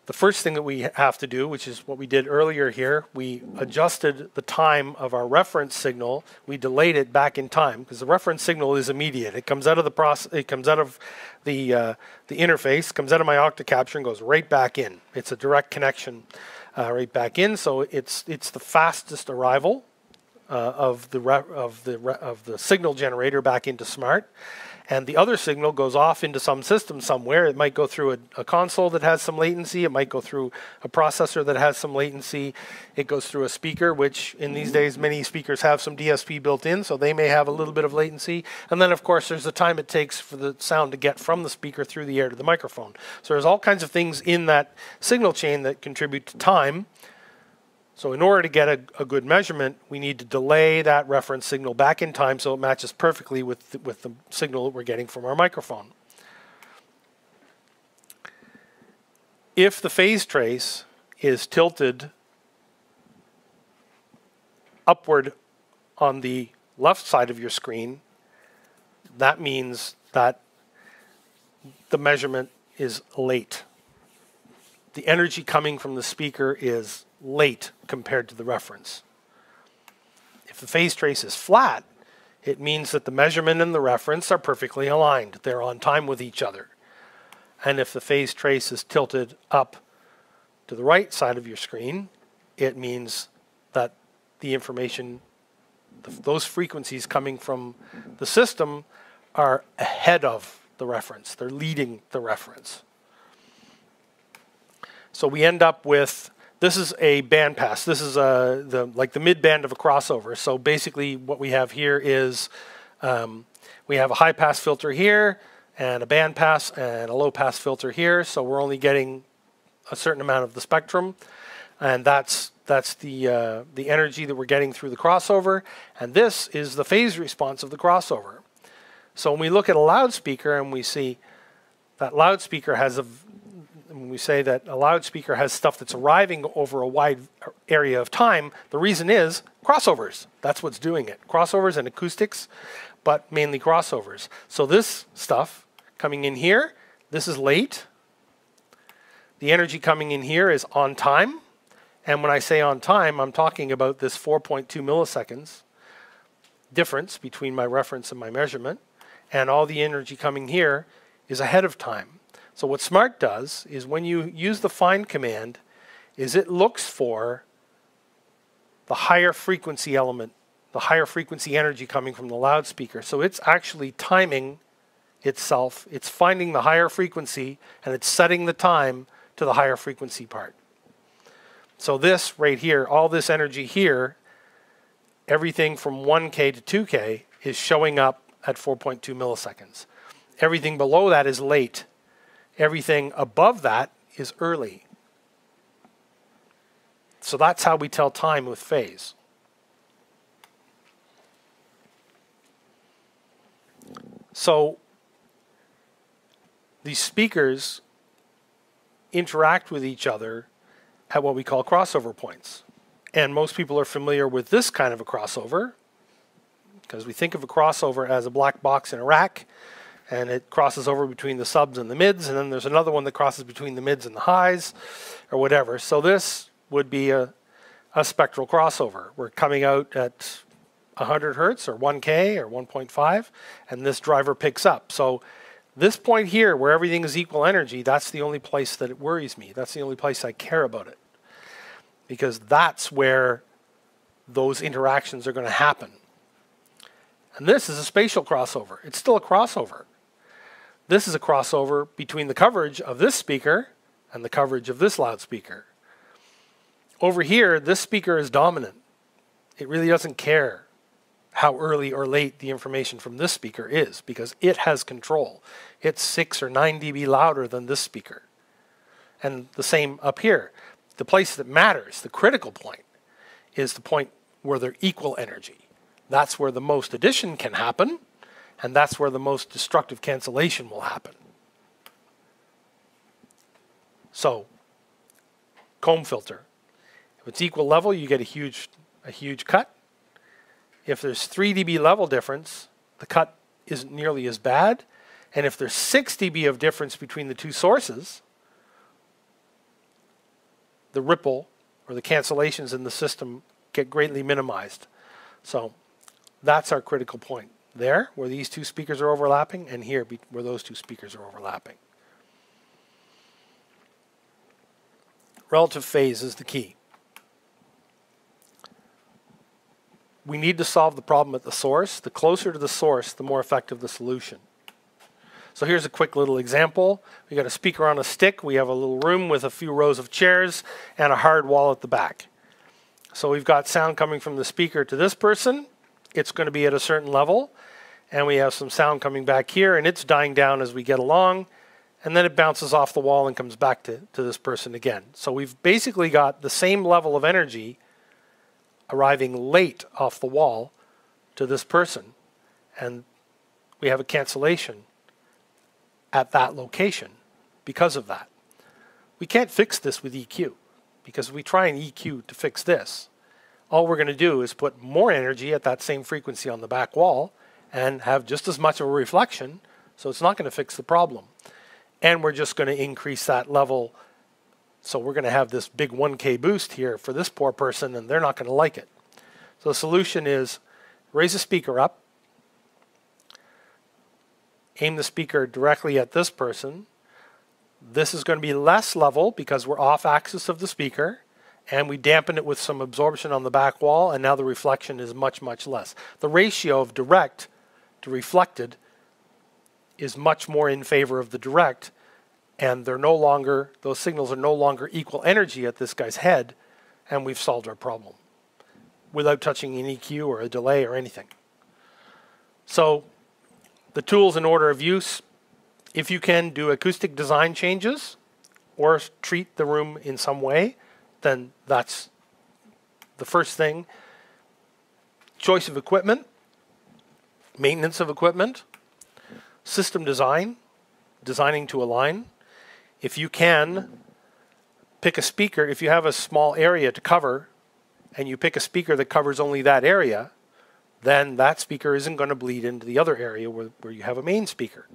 The first thing that we have to do, which is what we did earlier here, we adjusted the time of our reference signal. We delayed it back in time because the reference signal is immediate. It comes out of the process. It comes out of the interface, comes out of my octocapture, and goes right back in. It's a direct connection right back in. So it's the fastest arrival of the signal generator back into Smaart. And the other signal goes off into some system somewhere. It might go through a console that has some latency. It might go through a processor that has some latency. It goes through a speaker, which in these days many speakers have some DSP built in, so they may have a little bit of latency. And then, of course, there's the time it takes for the sound to get from the speaker through the air to the microphone. So there's all kinds of things in that signal chain that contribute to time. So in order to get a good measurement, we need to delay that reference signal back in time so it matches perfectly with the signal that we're getting from our microphone. If the phase trace is tilted upward on the left side of your screen, that means that the measurement is late. The energy coming from the speaker is late compared to the reference. If the phase trace is flat, it means that the measurement and the reference are perfectly aligned. They're on time with each other. And if the phase trace is tilted up to the right side of your screen, it means that the information, those frequencies coming from the system are ahead of the reference. They're leading the reference. So we end up with, this is a bandpass. This is like the mid-band of a crossover. So basically what we have here is we have a high-pass filter here and a bandpass and a low-pass filter here. So we're only getting a certain amount of the spectrum. And that's the energy that we're getting through the crossover. And this is the phase response of the crossover. So when we look at a loudspeaker and we see that loudspeaker has when we say that a loudspeaker has stuff that's arriving over a wide area of time, the reason is crossovers. That's what's doing it. Crossovers and acoustics, but mainly crossovers. So this stuff coming in here, this is late. The energy coming in here is on time. And when I say on time, I'm talking about this 4.2 milliseconds difference between my reference and my measurement. And all the energy coming here is ahead of time. So what Smaart does is when you use the find command, is it looks for the higher frequency element, the higher frequency energy coming from the loudspeaker. So it's actually timing itself. It's finding the higher frequency and it's setting the time to the higher frequency part. So this right here, all this energy here, everything from 1K to 2K is showing up at 4.2 milliseconds. Everything below that is late. Everything above that is early. So that's how we tell time with phase. So these speakers interact with each other at what we call crossover points. And most people are familiar with this kind of a crossover because we think of a crossover as a black box in a rack, and it crosses over between the subs and the mids, and then there's another one that crosses between the mids and the highs, or whatever. So this would be a spectral crossover. We're coming out at 100 hertz, or 1K, or 1.5, and this driver picks up. So this point here, where everything is equal energy, that's the only place that it worries me. That's the only place I care about it. Because that's where those interactions are going to happen. And this is a spatial crossover. It's still a crossover. This is a crossover between the coverage of this speaker and the coverage of this loudspeaker. Over here, this speaker is dominant. It really doesn't care how early or late the information from this speaker is because it has control. It's 6 or 9 dB louder than this speaker. And the same up here. The place that matters, the critical point, is the point where they're equal energy. That's where the most addition can happen, and that's where the most destructive cancellation will happen. So, comb filter. If it's equal level, you get a huge cut. If there's 3 dB level difference, the cut isn't nearly as bad. And if there's 6 dB of difference between the two sources, the ripple or the cancellations in the system get greatly minimized. So that's our critical point. There, where these two speakers are overlapping, and here, where those two speakers are overlapping. Relative phase is the key. We need to solve the problem at the source. The closer to the source, the more effective the solution. So here's a quick little example. We got a speaker on a stick. We have a little room with a few rows of chairs and a hard wall at the back. So we've got sound coming from the speaker to this person. It's going to be at a certain level. And we have some sound coming back here, and it's dying down as we get along. And then it bounces off the wall and comes back to this person again. So we've basically got the same level of energy arriving late off the wall to this person. And we have a cancellation at that location because of that. We can't fix this with EQ, because if we try and EQ to fix this, all we're going to do is put more energy at that same frequency on the back wall and have just as much of a reflection, so it's not going to fix the problem. And we're just going to increase that level, so we're going to have this big 1K boost here for this poor person, and they're not going to like it. So the solution is raise the speaker up, aim the speaker directly at this person. This is going to be less level because we're off axis of the speaker, and we dampen it with some absorption on the back wall, and now the reflection is much, much less. The ratio of direct to reflected is much more in favor of the direct, and they're no longer, those signals are no longer equal energy at this guy's head, and we've solved our problem without touching an EQ or a delay or anything. So the tools in order of use, if you can do acoustic design changes or treat the room in some way, then that's the first thing. Choice of equipment, maintenance of equipment, system design, designing to align. If you can pick a speaker, if you have a small area to cover and you pick a speaker that covers only that area, then that speaker isn't going to bleed into the other area where you have a main speaker.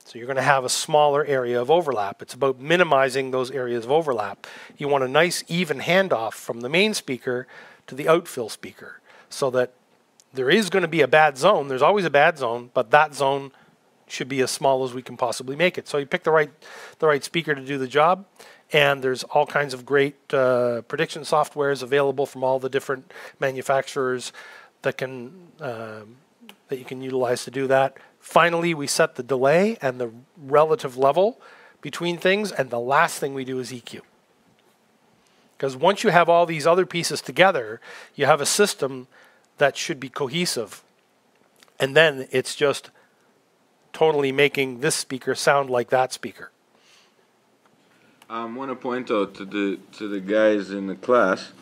So you're going to have a smaller area of overlap. It's about minimizing those areas of overlap. You want a nice even handoff from the main speaker to the outfill speaker, so that there is going to be a bad zone. There's always a bad zone, but that zone should be as small as we can possibly make it. So you pick the right speaker to do the job, and there's all kinds of great prediction softwares available from all the different manufacturers that you can utilize to do that. Finally, we set the delay and the relative level between things, and the last thing we do is EQ. Because once you have all these other pieces together, you have a system that should be cohesive. And then it's just totally making this speaker sound like that speaker. I want to point out to the guys in the class,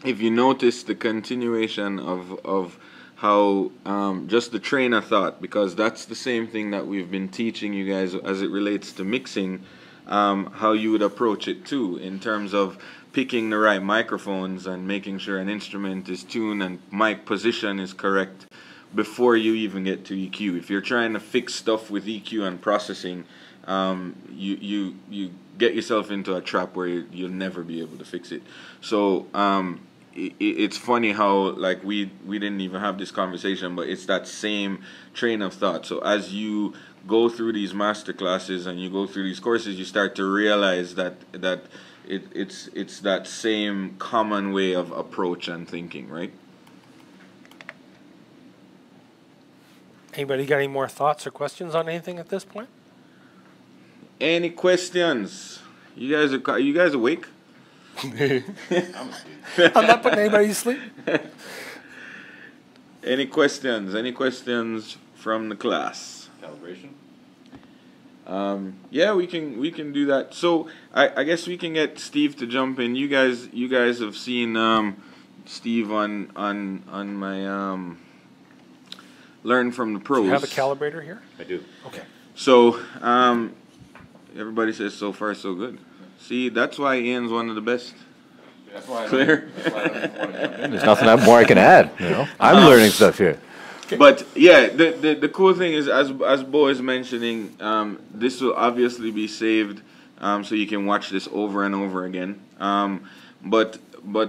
if you notice the continuation of how just the train of thought, because that's the same thing that we've been teaching you guys as it relates to mixing, how you would approach it too, in terms of picking the right microphones and making sure an instrument is tuned and mic position is correct before you even get to EQ. If you're trying to fix stuff with EQ and processing, you get yourself into a trap where you'll never be able to fix it. So it's funny how, like, we didn't even have this conversation, but it's that same train of thought. So as you go through these master classes and you go through these courses, you start to realize that it's that same common way of approach and thinking, right? Anybody got any more thoughts or questions on anything at this point? Any questions? You guys awake? I'm not putting anybody to sleep. Any questions? Any questions from the class? Calibration? Yeah, we can do that. So I guess we can get Steve to jump in. You guys have seen Steve on my Learn from the Pros. Do you have a calibrator here? I do. Okay. So everybody says so far so good. See, that's why Ian's one of the best. That's why Clear. That's why I don't want to come in. There's nothing more I can add. You know, I'm learning stuff here. But yeah, the cool thing is, as Bo is mentioning, this will obviously be saved, so you can watch this over and over again. But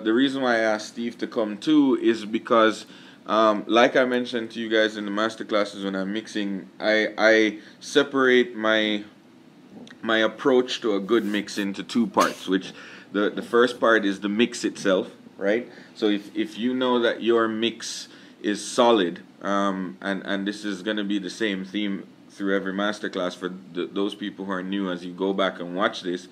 the reason why I asked Steve to come too is because, like I mentioned to you guys in the master classes, when I'm mixing, I separate my approach to a good mix into two parts, which the first part is the mix itself, right? So if you know that your mix is solid, and this is going to be the same theme through every masterclass for those people who are new as you go back and watch this.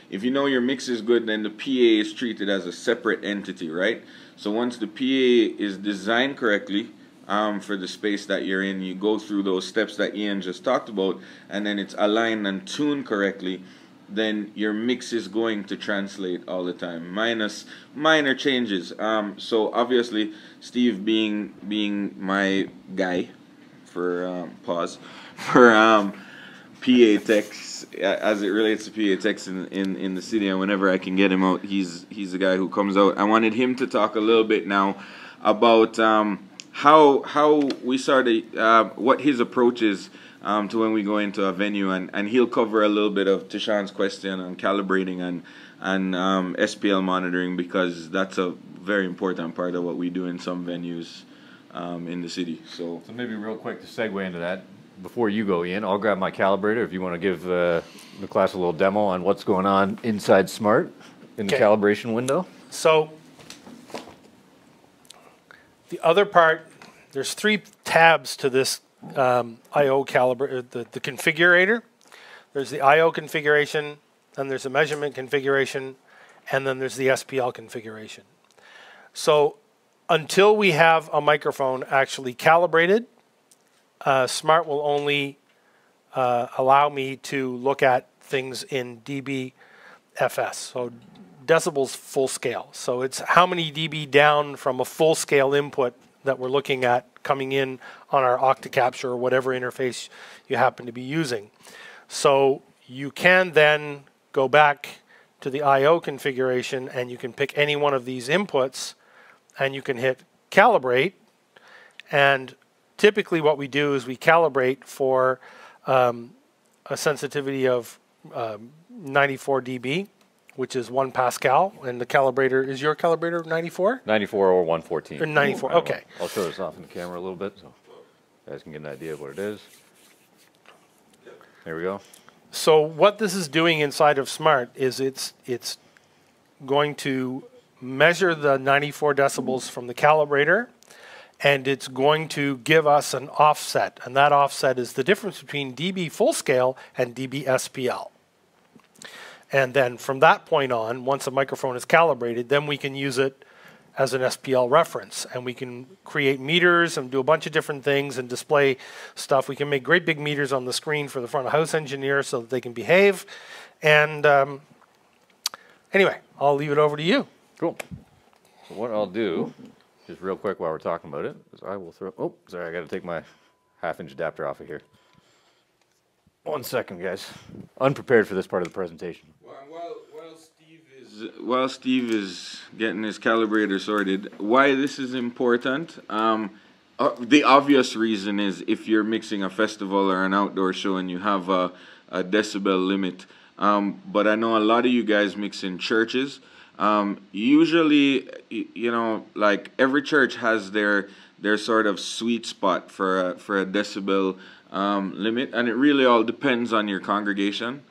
If you know your mix is good, then the PA is treated as a separate entity, right? So once the PA is designed correctly, for the space that you're in, you go through those steps that Ian just talked about, and then it's aligned and tuned correctly, then your mix is going to translate all the time, minus minor changes. So obviously, Steve being my guy for pause for PA techs, as it relates to PA techs in the city, and whenever I can get him out, he's the guy who comes out. I wanted him to talk a little bit now about how we started, what his approach is to when we go into a venue, and he'll cover a little bit of Tishan's question on calibrating and SPL monitoring, because that's a very important part of what we do in some venues in the city. So maybe real quick to segue into that, before you go, Ian, I'll grab my calibrator if you want to give the class a little demo on what's going on inside Smart in the calibration window. So the other part, there's 3 tabs to this I/O calibrator, the configurator. There's the I/O configuration, then there's the measurement configuration, and then there's the SPL configuration. So until we have a microphone actually calibrated, Smart will only allow me to look at things in dBFS, so decibels full scale. So it's how many dB down from a full scale input that we're looking at coming in on our Octacapture or whatever interface you happen to be using. So you can then go back to the I/O configuration, and you can pick any one of these inputs, and you can hit calibrate. And typically what we do is we calibrate for a sensitivity of 94 dB, which is 1 Pascal, and the calibrator, is your calibrator 94? 94 or 114. 94, okay. I'll show this off in the camera a little bit so you guys can get an idea of what it is. There we go. So what this is doing inside of Smart is it's going to measure the 94 decibels from the calibrator, and it's going to give us an offset, and that offset is the difference between dB full scale and dB SPL. And then from that point on, once a microphone is calibrated, then we can use it as an SPL reference, and we can create meters and do a bunch of different things and display stuff. We can make great big meters on the screen for the front of house engineer so that they can behave. And anyway, I'll leave it over to you. Cool. So what I'll do, just real quick while we're talking about it, is I will throw, oh, sorry, I got to take my 1/2-inch adapter off of here. 1 second, guys. Unprepared for this part of the presentation. While Steve is getting his calibrator sorted, why this is important, the obvious reason is if you're mixing a festival or an outdoor show and you have a decibel limit, but I know a lot of you guys mix in churches. Usually, you know, like every church has their sort of sweet spot for a decibel limit, and it really all depends on your congregation.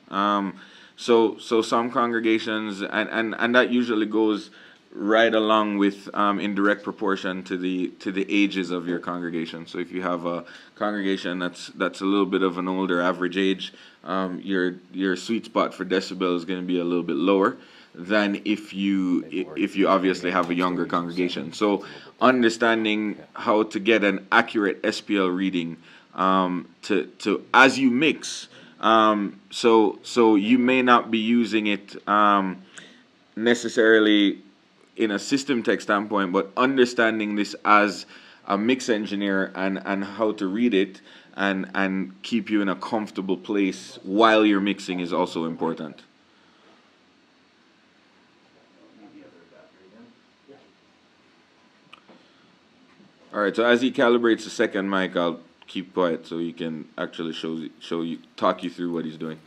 So some congregations, and that usually goes right along with in direct proportion to the ages of your congregation. So if you have a congregation that's a little bit of an older average age, your sweet spot for decibel is going to be a little bit lower than if you obviously have a younger congregation. So understanding how to get an accurate SPL reading to as you mix. So you may not be using it necessarily in a system tech standpoint, but understanding this as a mix engineer and how to read it and keep you in a comfortable place while you're mixing is also important. All right, so as he calibrates the second mic, I'll keep quiet so he can actually talk you through what he's doing.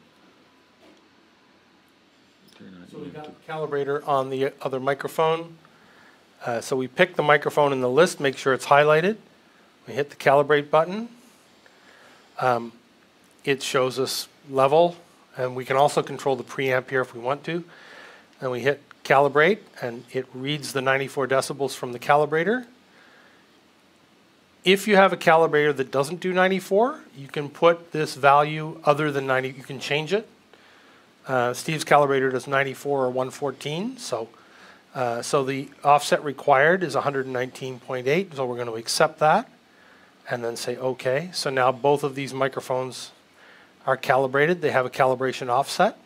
So we got the calibrator on the other microphone. So we pick the microphone in the list, make sure it's highlighted. We hit the calibrate button. It shows us level, and we can also control the preamp here if we want to. And we hit calibrate, and it reads the 94 decibels from the calibrator. If you have a calibrator that doesn't do 94, you can put this value other than 90. You can change it. Steve's calibrator does 94 or 114, so the offset required is 119.8, so we're going to accept that and then say OK. So now both of these microphones are calibrated. They have a calibration offset.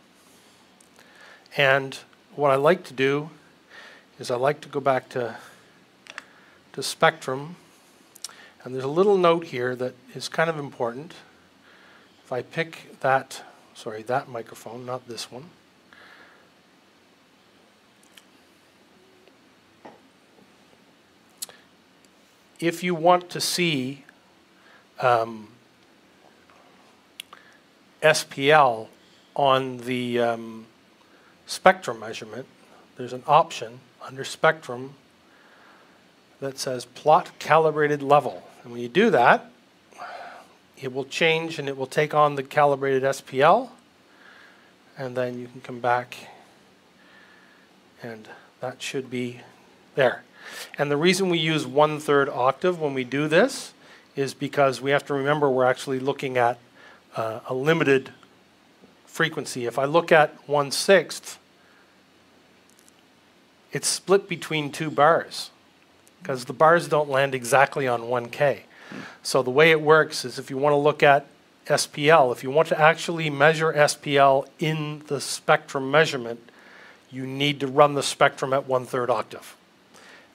And what I like to do is I like to go back to Spectrum. And there's a little note here that is kind of important. If I pick that microphone, not this one. If you want to see SPL on the spectrum measurement, there's an option under Spectrum that says plot calibrated level. And when you do that, it will change and it will take on the calibrated SPL, and then you can come back and that should be there. And the reason we use 1/3 octave when we do this is because we have to remember we're actually looking at a limited frequency. If I look at 1/6, it's split between two bars because the bars don't land exactly on 1K. So the way it works is if you want to look at SPL, if you want to actually measure SPL in the spectrum measurement, you need to run the spectrum at 1/3 octave.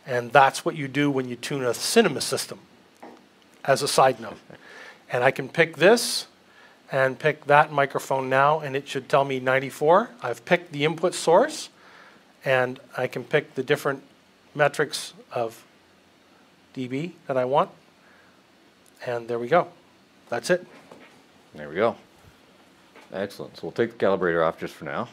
And that's what you do when you tune a cinema system, as a side note. And I can pick this and pick that microphone now, and it should tell me 94. I've picked the input source, and I can pick the different metrics of dB that I want. And there we go. That's it. There we go. Excellent. So we'll take the calibrator off just for now.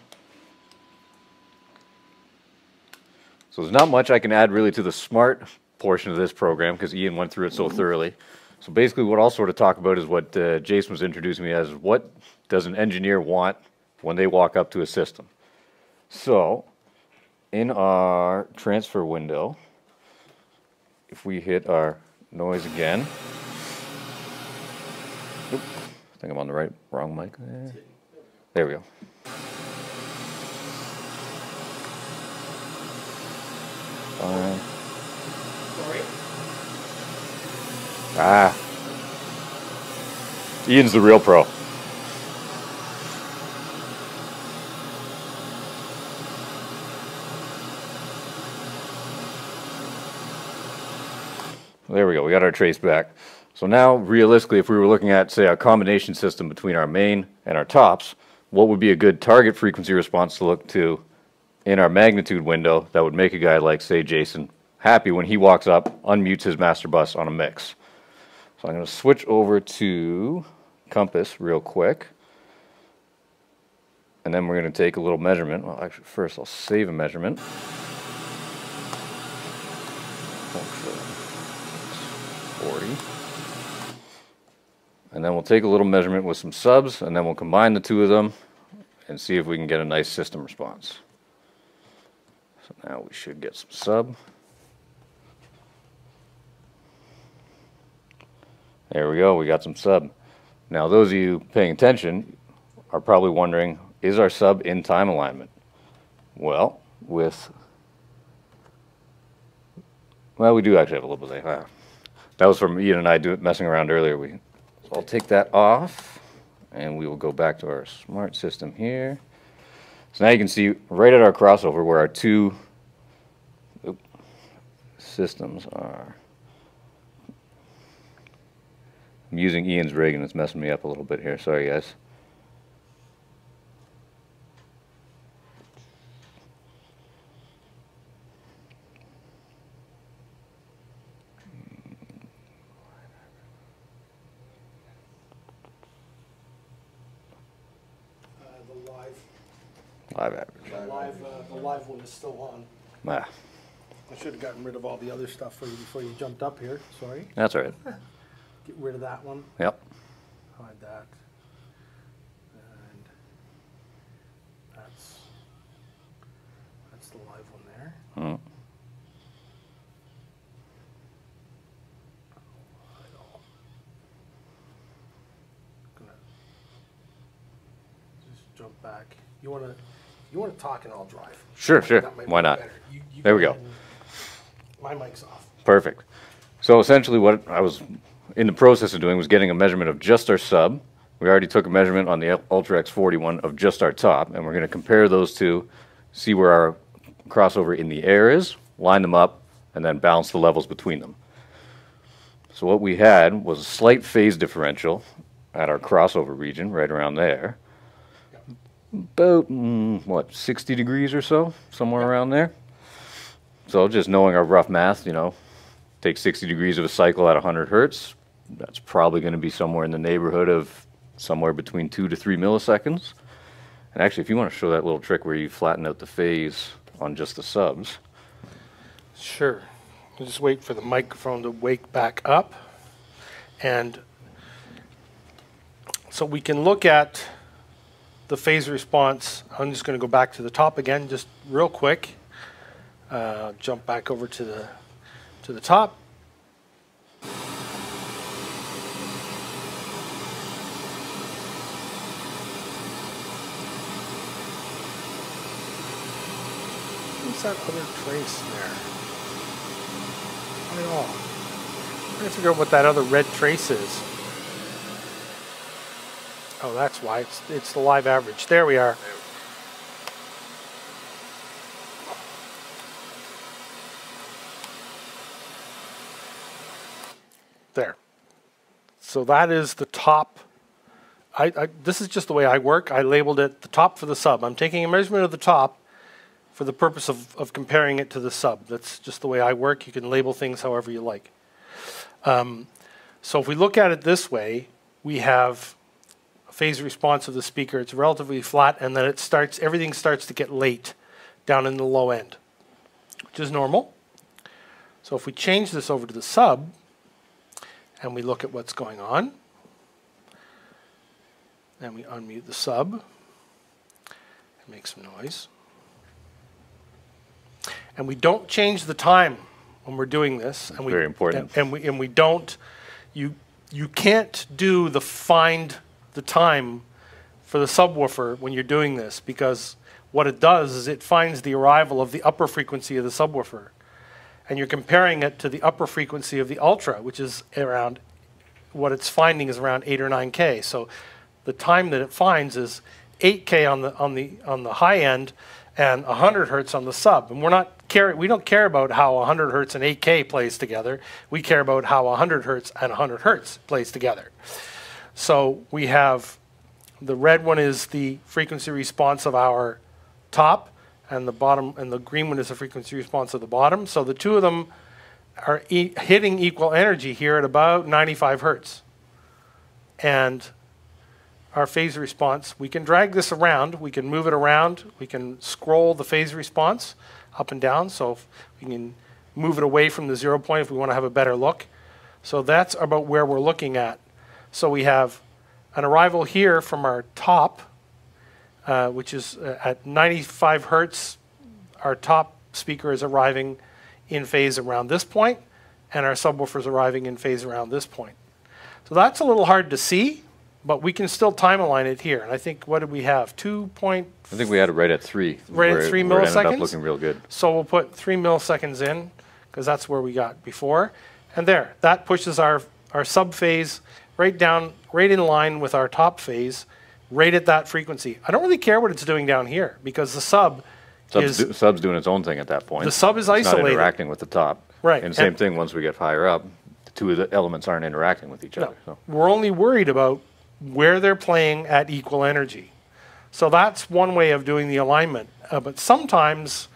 So there's not much I can add really to the Smart portion of this program because Ian went through it so thoroughly. So basically what I'll sort of talk about is what Jason was introducing me as, what does an engineer want when they walk up to a system. So in our transfer window, if we hit our noise again, oop, I think I'm on the wrong mic. There we go. Sorry? Ah. Ian's the real pro. There we go, we got our trace back. So now, realistically, if we were looking at, say, a combination system between our main and our tops, what would be a good target frequency response to look to in our magnitude window that would make a guy like, say, Jason happy when he walks up, unmutes his master bus on a mix. So I'm going to switch over to Compass real quick. And then we're going to take a little measurement. Well, actually, first I'll save a measurement. 40. And then we'll take a little measurement with some subs, and then we'll combine the two of them and see if we can get a nice system response. So now we should get some sub. There we go, we got some sub. Now those of you paying attention are probably wondering, is our sub in time alignment? Well, we do actually have a little bit of that was from Ian and I messing around earlier. So I'll take that off, and we will go back to our Smart system here. So now you can see right at our crossover where our two systems are. I'm using Ian's rig and it's messing me up a little bit here. Sorry, guys. Live average. The live one is still on. Ah, I should have gotten rid of all the other stuff for you before you jumped up here. Sorry. that's all right. Get rid of that one. Yep. Hide that. And that's the live one there. Mm. Hide all. Gonna just jump back. You wanna talk and I'll drive. Sure, sure. That might Why be not? better. You There we go. ahead and- My mic's off. Perfect. So essentially what I was in the process of doing was getting a measurement of just our sub. We already took a measurement on the Ultra X41 of just our top, and we're going to compare those two, see where our crossover in the air is, line them up, and then balance the levels between them. So what we had was a slight phase differential at our crossover region, right around there. About, what, 60 degrees or so? Somewhere around there. So just knowing our rough math, you know, take 60 degrees of a cycle at 100 hertz. That's probably going to be somewhere in the neighborhood of somewhere between 2 to 3 milliseconds. And actually, if you want to show that little trick where you flatten out the phase on just the subs. Sure. We'll just wait for the microphone to wake back up. And so we can look at the phase response. I'm just going to go back to the top again, just real quick. Jump back over to the top. What's that other trace there? Not at all. I'm trying to figure out what that other red trace is. Oh, that's why. It's the live average. There we are. There. So that is the top. This is just the way I work. I labeled it the top for the sub. I'm taking a measurement of the top for the purpose of comparing it to the sub. That's just the way I work. You can label things however you like. So if we look at it this way, we have a phase response of the speaker. It's relatively flat, and then everything starts to get late down in the low end, which is normal. So if we change this over to the sub, and we look at what's going on, and we unmute the sub and make some noise. And we don't change the time when we're doing this. And Very important. And we don't. You can't do the find the time for the subwoofer when you're doing this, because what it does is it finds the arrival of the upper frequency of the subwoofer, and you're comparing it to the upper frequency of the Ultra, which is around, what it's finding is around 8 or 9K. So the time that it finds is 8K on the high end and 100 hertz on the sub. And we don't care about how 100 hertz and 8K plays together. We care about how 100 hertz and 100 hertz plays together. So we have the red one is the frequency response of our top, and the bottom, and the green one is the frequency response of the bottom. So the two of them are hitting equal energy here at about 95 hertz. And our phase response, we can drag this around, we can move it around, we can scroll the phase response up and down, so if we can move it away from the 0 point if we want to have a better look. So that's about where we're looking at. So we have an arrival here from our top, which is at 95 hertz. Our top speaker is arriving in phase around this point, and our subwoofer is arriving in phase around this point. So that's a little hard to see, but we can still time align it here. And I think, what did we have? 2 point... I think we had it right at 3. Right at 3 where it ended milliseconds? up looking real good. So we'll put 3 milliseconds in, because that's where we got before. And there, that pushes our sub-phase right down, right in line with our top phase, right at that frequency. I don't really care what it's doing down here, because the sub's doing its own thing at that point. The sub is it's isolated. not interacting with the top. Right. And same thing once we get higher up, the two of the elements aren't interacting with each No, other. So. we're only worried about where they're playing at equal energy. So that's one way of doing the alignment. But sometimes,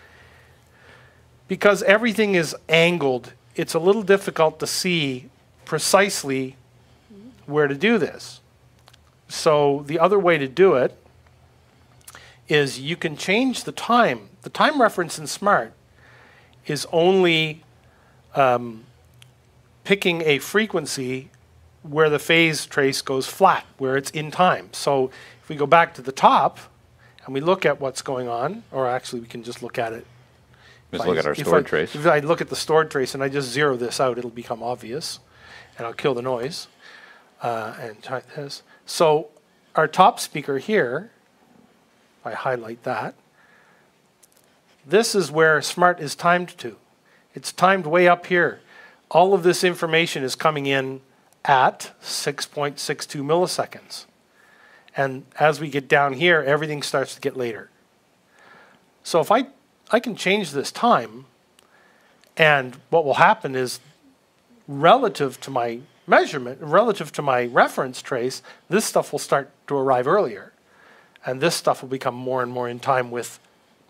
because everything is angled, it's a little difficult to see precisely where to do this. So the other way to do it is you can change the time. The time reference in Smaart is only picking a frequency where the phase trace goes flat, where it's in time. So if we go back to the top and we look at what's going on, or actually we can just look at it. Just look at our stored trace. If I look at the stored trace and I just zero this out, it'll become obvious. And I'll kill the noise. And try this. So our top speaker here, if I highlight that, this is where Smaart is timed to. It's timed way up here. All of this information is coming in at 6.62 milliseconds. And as we get down here, everything starts to get later. So if I can change this time, and what will happen is relative to my measurement, relative to my reference trace, this stuff will start to arrive earlier. And this stuff will become more and more in time with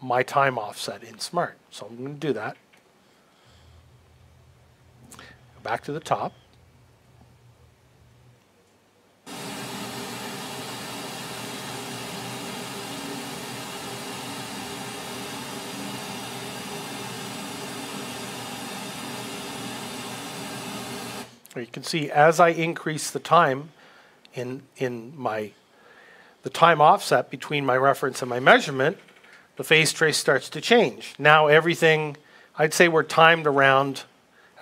my time offset in Smaart. So I'm going to do that. Go back to the top. You can see as I increase the time in the time offset between my reference and my measurement, the phase trace starts to change. Now everything, I'd say we're timed around,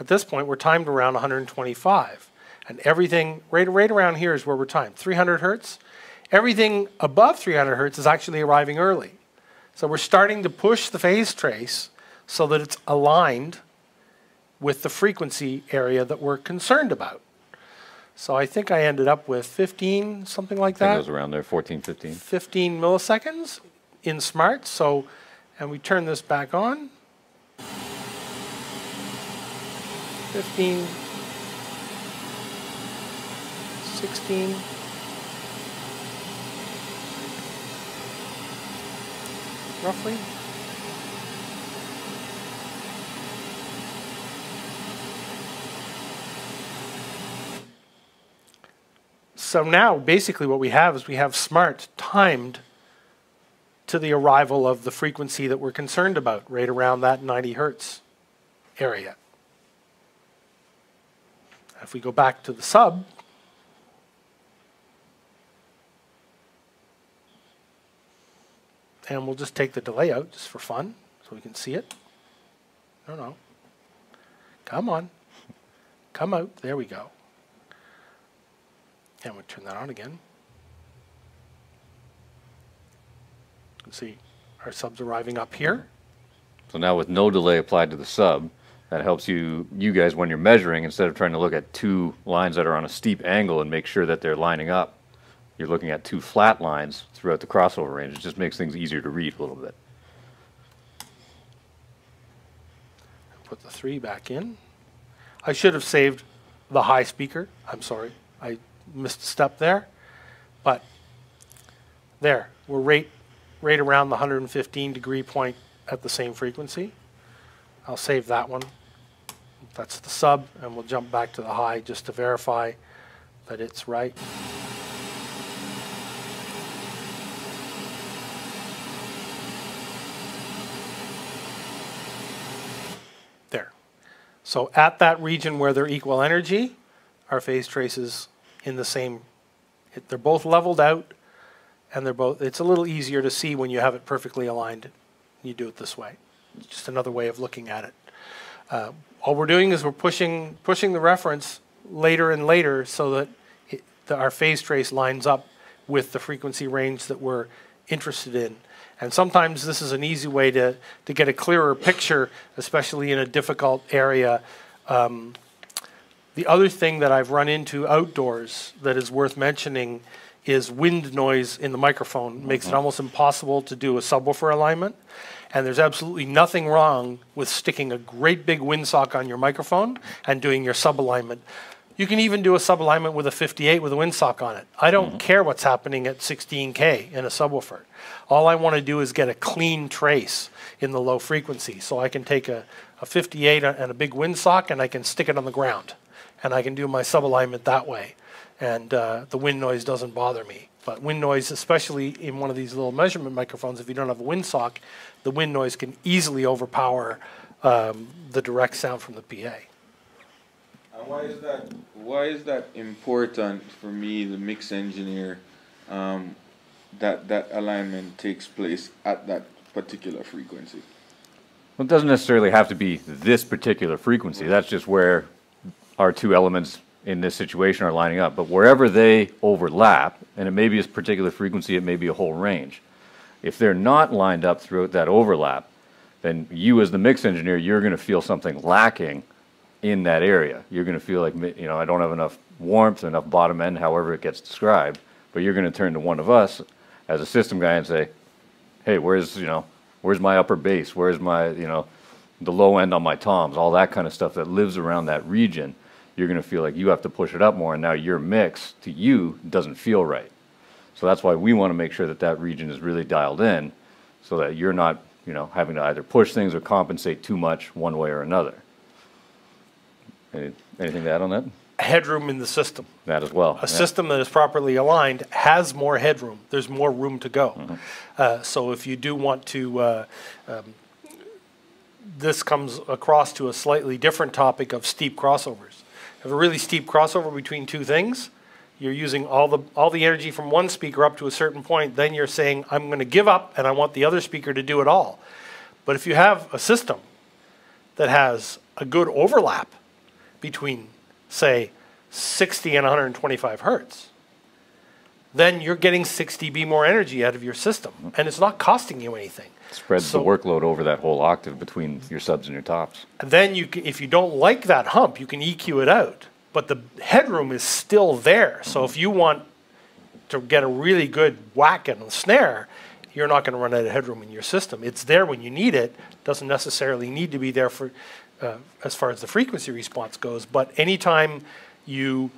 at this point we're timed around 125. And everything right around here is where we're timed, 300 hertz. Everything above 300 hertz is actually arriving early. So we're starting to push the phase trace so that it's aligned with the frequency area that we're concerned about. So I think I ended up with 15, something like that. It goes around there, 14, 15. 15 milliseconds in Smaart. So, and we turn this back on. 15, 16. Roughly. So now, basically what we have is we have Smaart timed to the arrival of the frequency that we're concerned about, right around that 90 hertz area. If we go back to the sub, and we'll just take the delay out just for fun, so we can see it. No. Come on. Come out. There we go. And we'll turn that on again. You can see our sub's arriving up here. So now with no delay applied to the sub, that helps you guys when you're measuring, instead of trying to look at two lines that are on a steep angle and make sure that they're lining up, you're looking at two flat lines throughout the crossover range. It just makes things easier to read a little bit. Put the 3 back in. I should have saved the high speaker. I'm sorry. I missed a step there, but there, we're right around the 115 degree point at the same frequency. I'll save that one. That's the sub, and we'll jump back to the high just to verify that it's right. There. So at that region where they're equal energy, our phase traces in the same, they're both leveled out, and it's a little easier to see when you have it perfectly aligned. You do it this way. It's just another way of looking at it. All we're doing is we're pushing the reference later and later so that our phase trace lines up with the frequency range that we're interested in. And sometimes this is an easy way to get a clearer picture, especially in a difficult area. The other thing that I've run into outdoors that is worth mentioning is wind noise in the microphone. It makes it almost impossible to do a subwoofer alignment. And there's absolutely nothing wrong with sticking a great big windsock on your microphone and doing your sub alignment. You can even do a sub alignment with a 58 with a windsock on it. I don't care what's happening at 16K in a subwoofer. All I want to do is get a clean trace in the low frequency. So I can take a 58 and a big windsock and I can stick it on the ground. And I can do my sub alignment that way. And the wind noise doesn't bother me. But wind noise, especially in one of these little measurement microphones, if you don't have a windsock, the wind noise can easily overpower the direct sound from the PA. And why is that important for me, the mix engineer, that alignment takes place at that particular frequency? Well, it doesn't necessarily have to be this particular frequency. That's just where our two elements in this situation are lining up. But wherever they overlap, and it may be a particular frequency, it may be a whole range. If they're not lined up throughout that overlap, then you as the mix engineer, you're going to feel something lacking in that area. You're going to feel like, you know, I don't have enough warmth, enough bottom end, however it gets described. But you're going to turn to one of us as a system guy and say, hey, where's my upper bass? Where's my, the low end on my toms? All that kind of stuff that lives around that region. You're going to feel like you have to push it up more, and now your mix to you doesn't feel right. So that's why we want to make sure that that region is really dialed in, so that you're not, having to either push things or compensate too much one way or another. Anything to add on that? Headroom in the system. That as well. A system that is properly aligned has more headroom. There's more room to go. Mm-hmm. So if you do want to, this comes across to a slightly different topic of steep crossovers. Have a really steep crossover between two things. You're using all the energy from one speaker up to a certain point. Then you're saying, I'm going to give up, and I want the other speaker to do it all. But if you have a system that has a good overlap between, say, 60 and 125 hertz, then you're getting 6 dB more energy out of your system, and it's not costing you anything. Spreads the workload over that whole octave between your subs and your tops. And then you can, if you don't like that hump, you can EQ it out, but the headroom is still there. So if you want to get a really good whack and a snare, you're not going to run out of headroom in your system. It's there when you need it. Doesn't necessarily need to be there for as far as the frequency response goes, but anytime you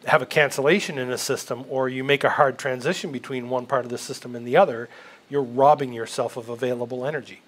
have a cancellation in a system or you make a hard transition between one part of the system and the other, you're robbing yourself of available energy.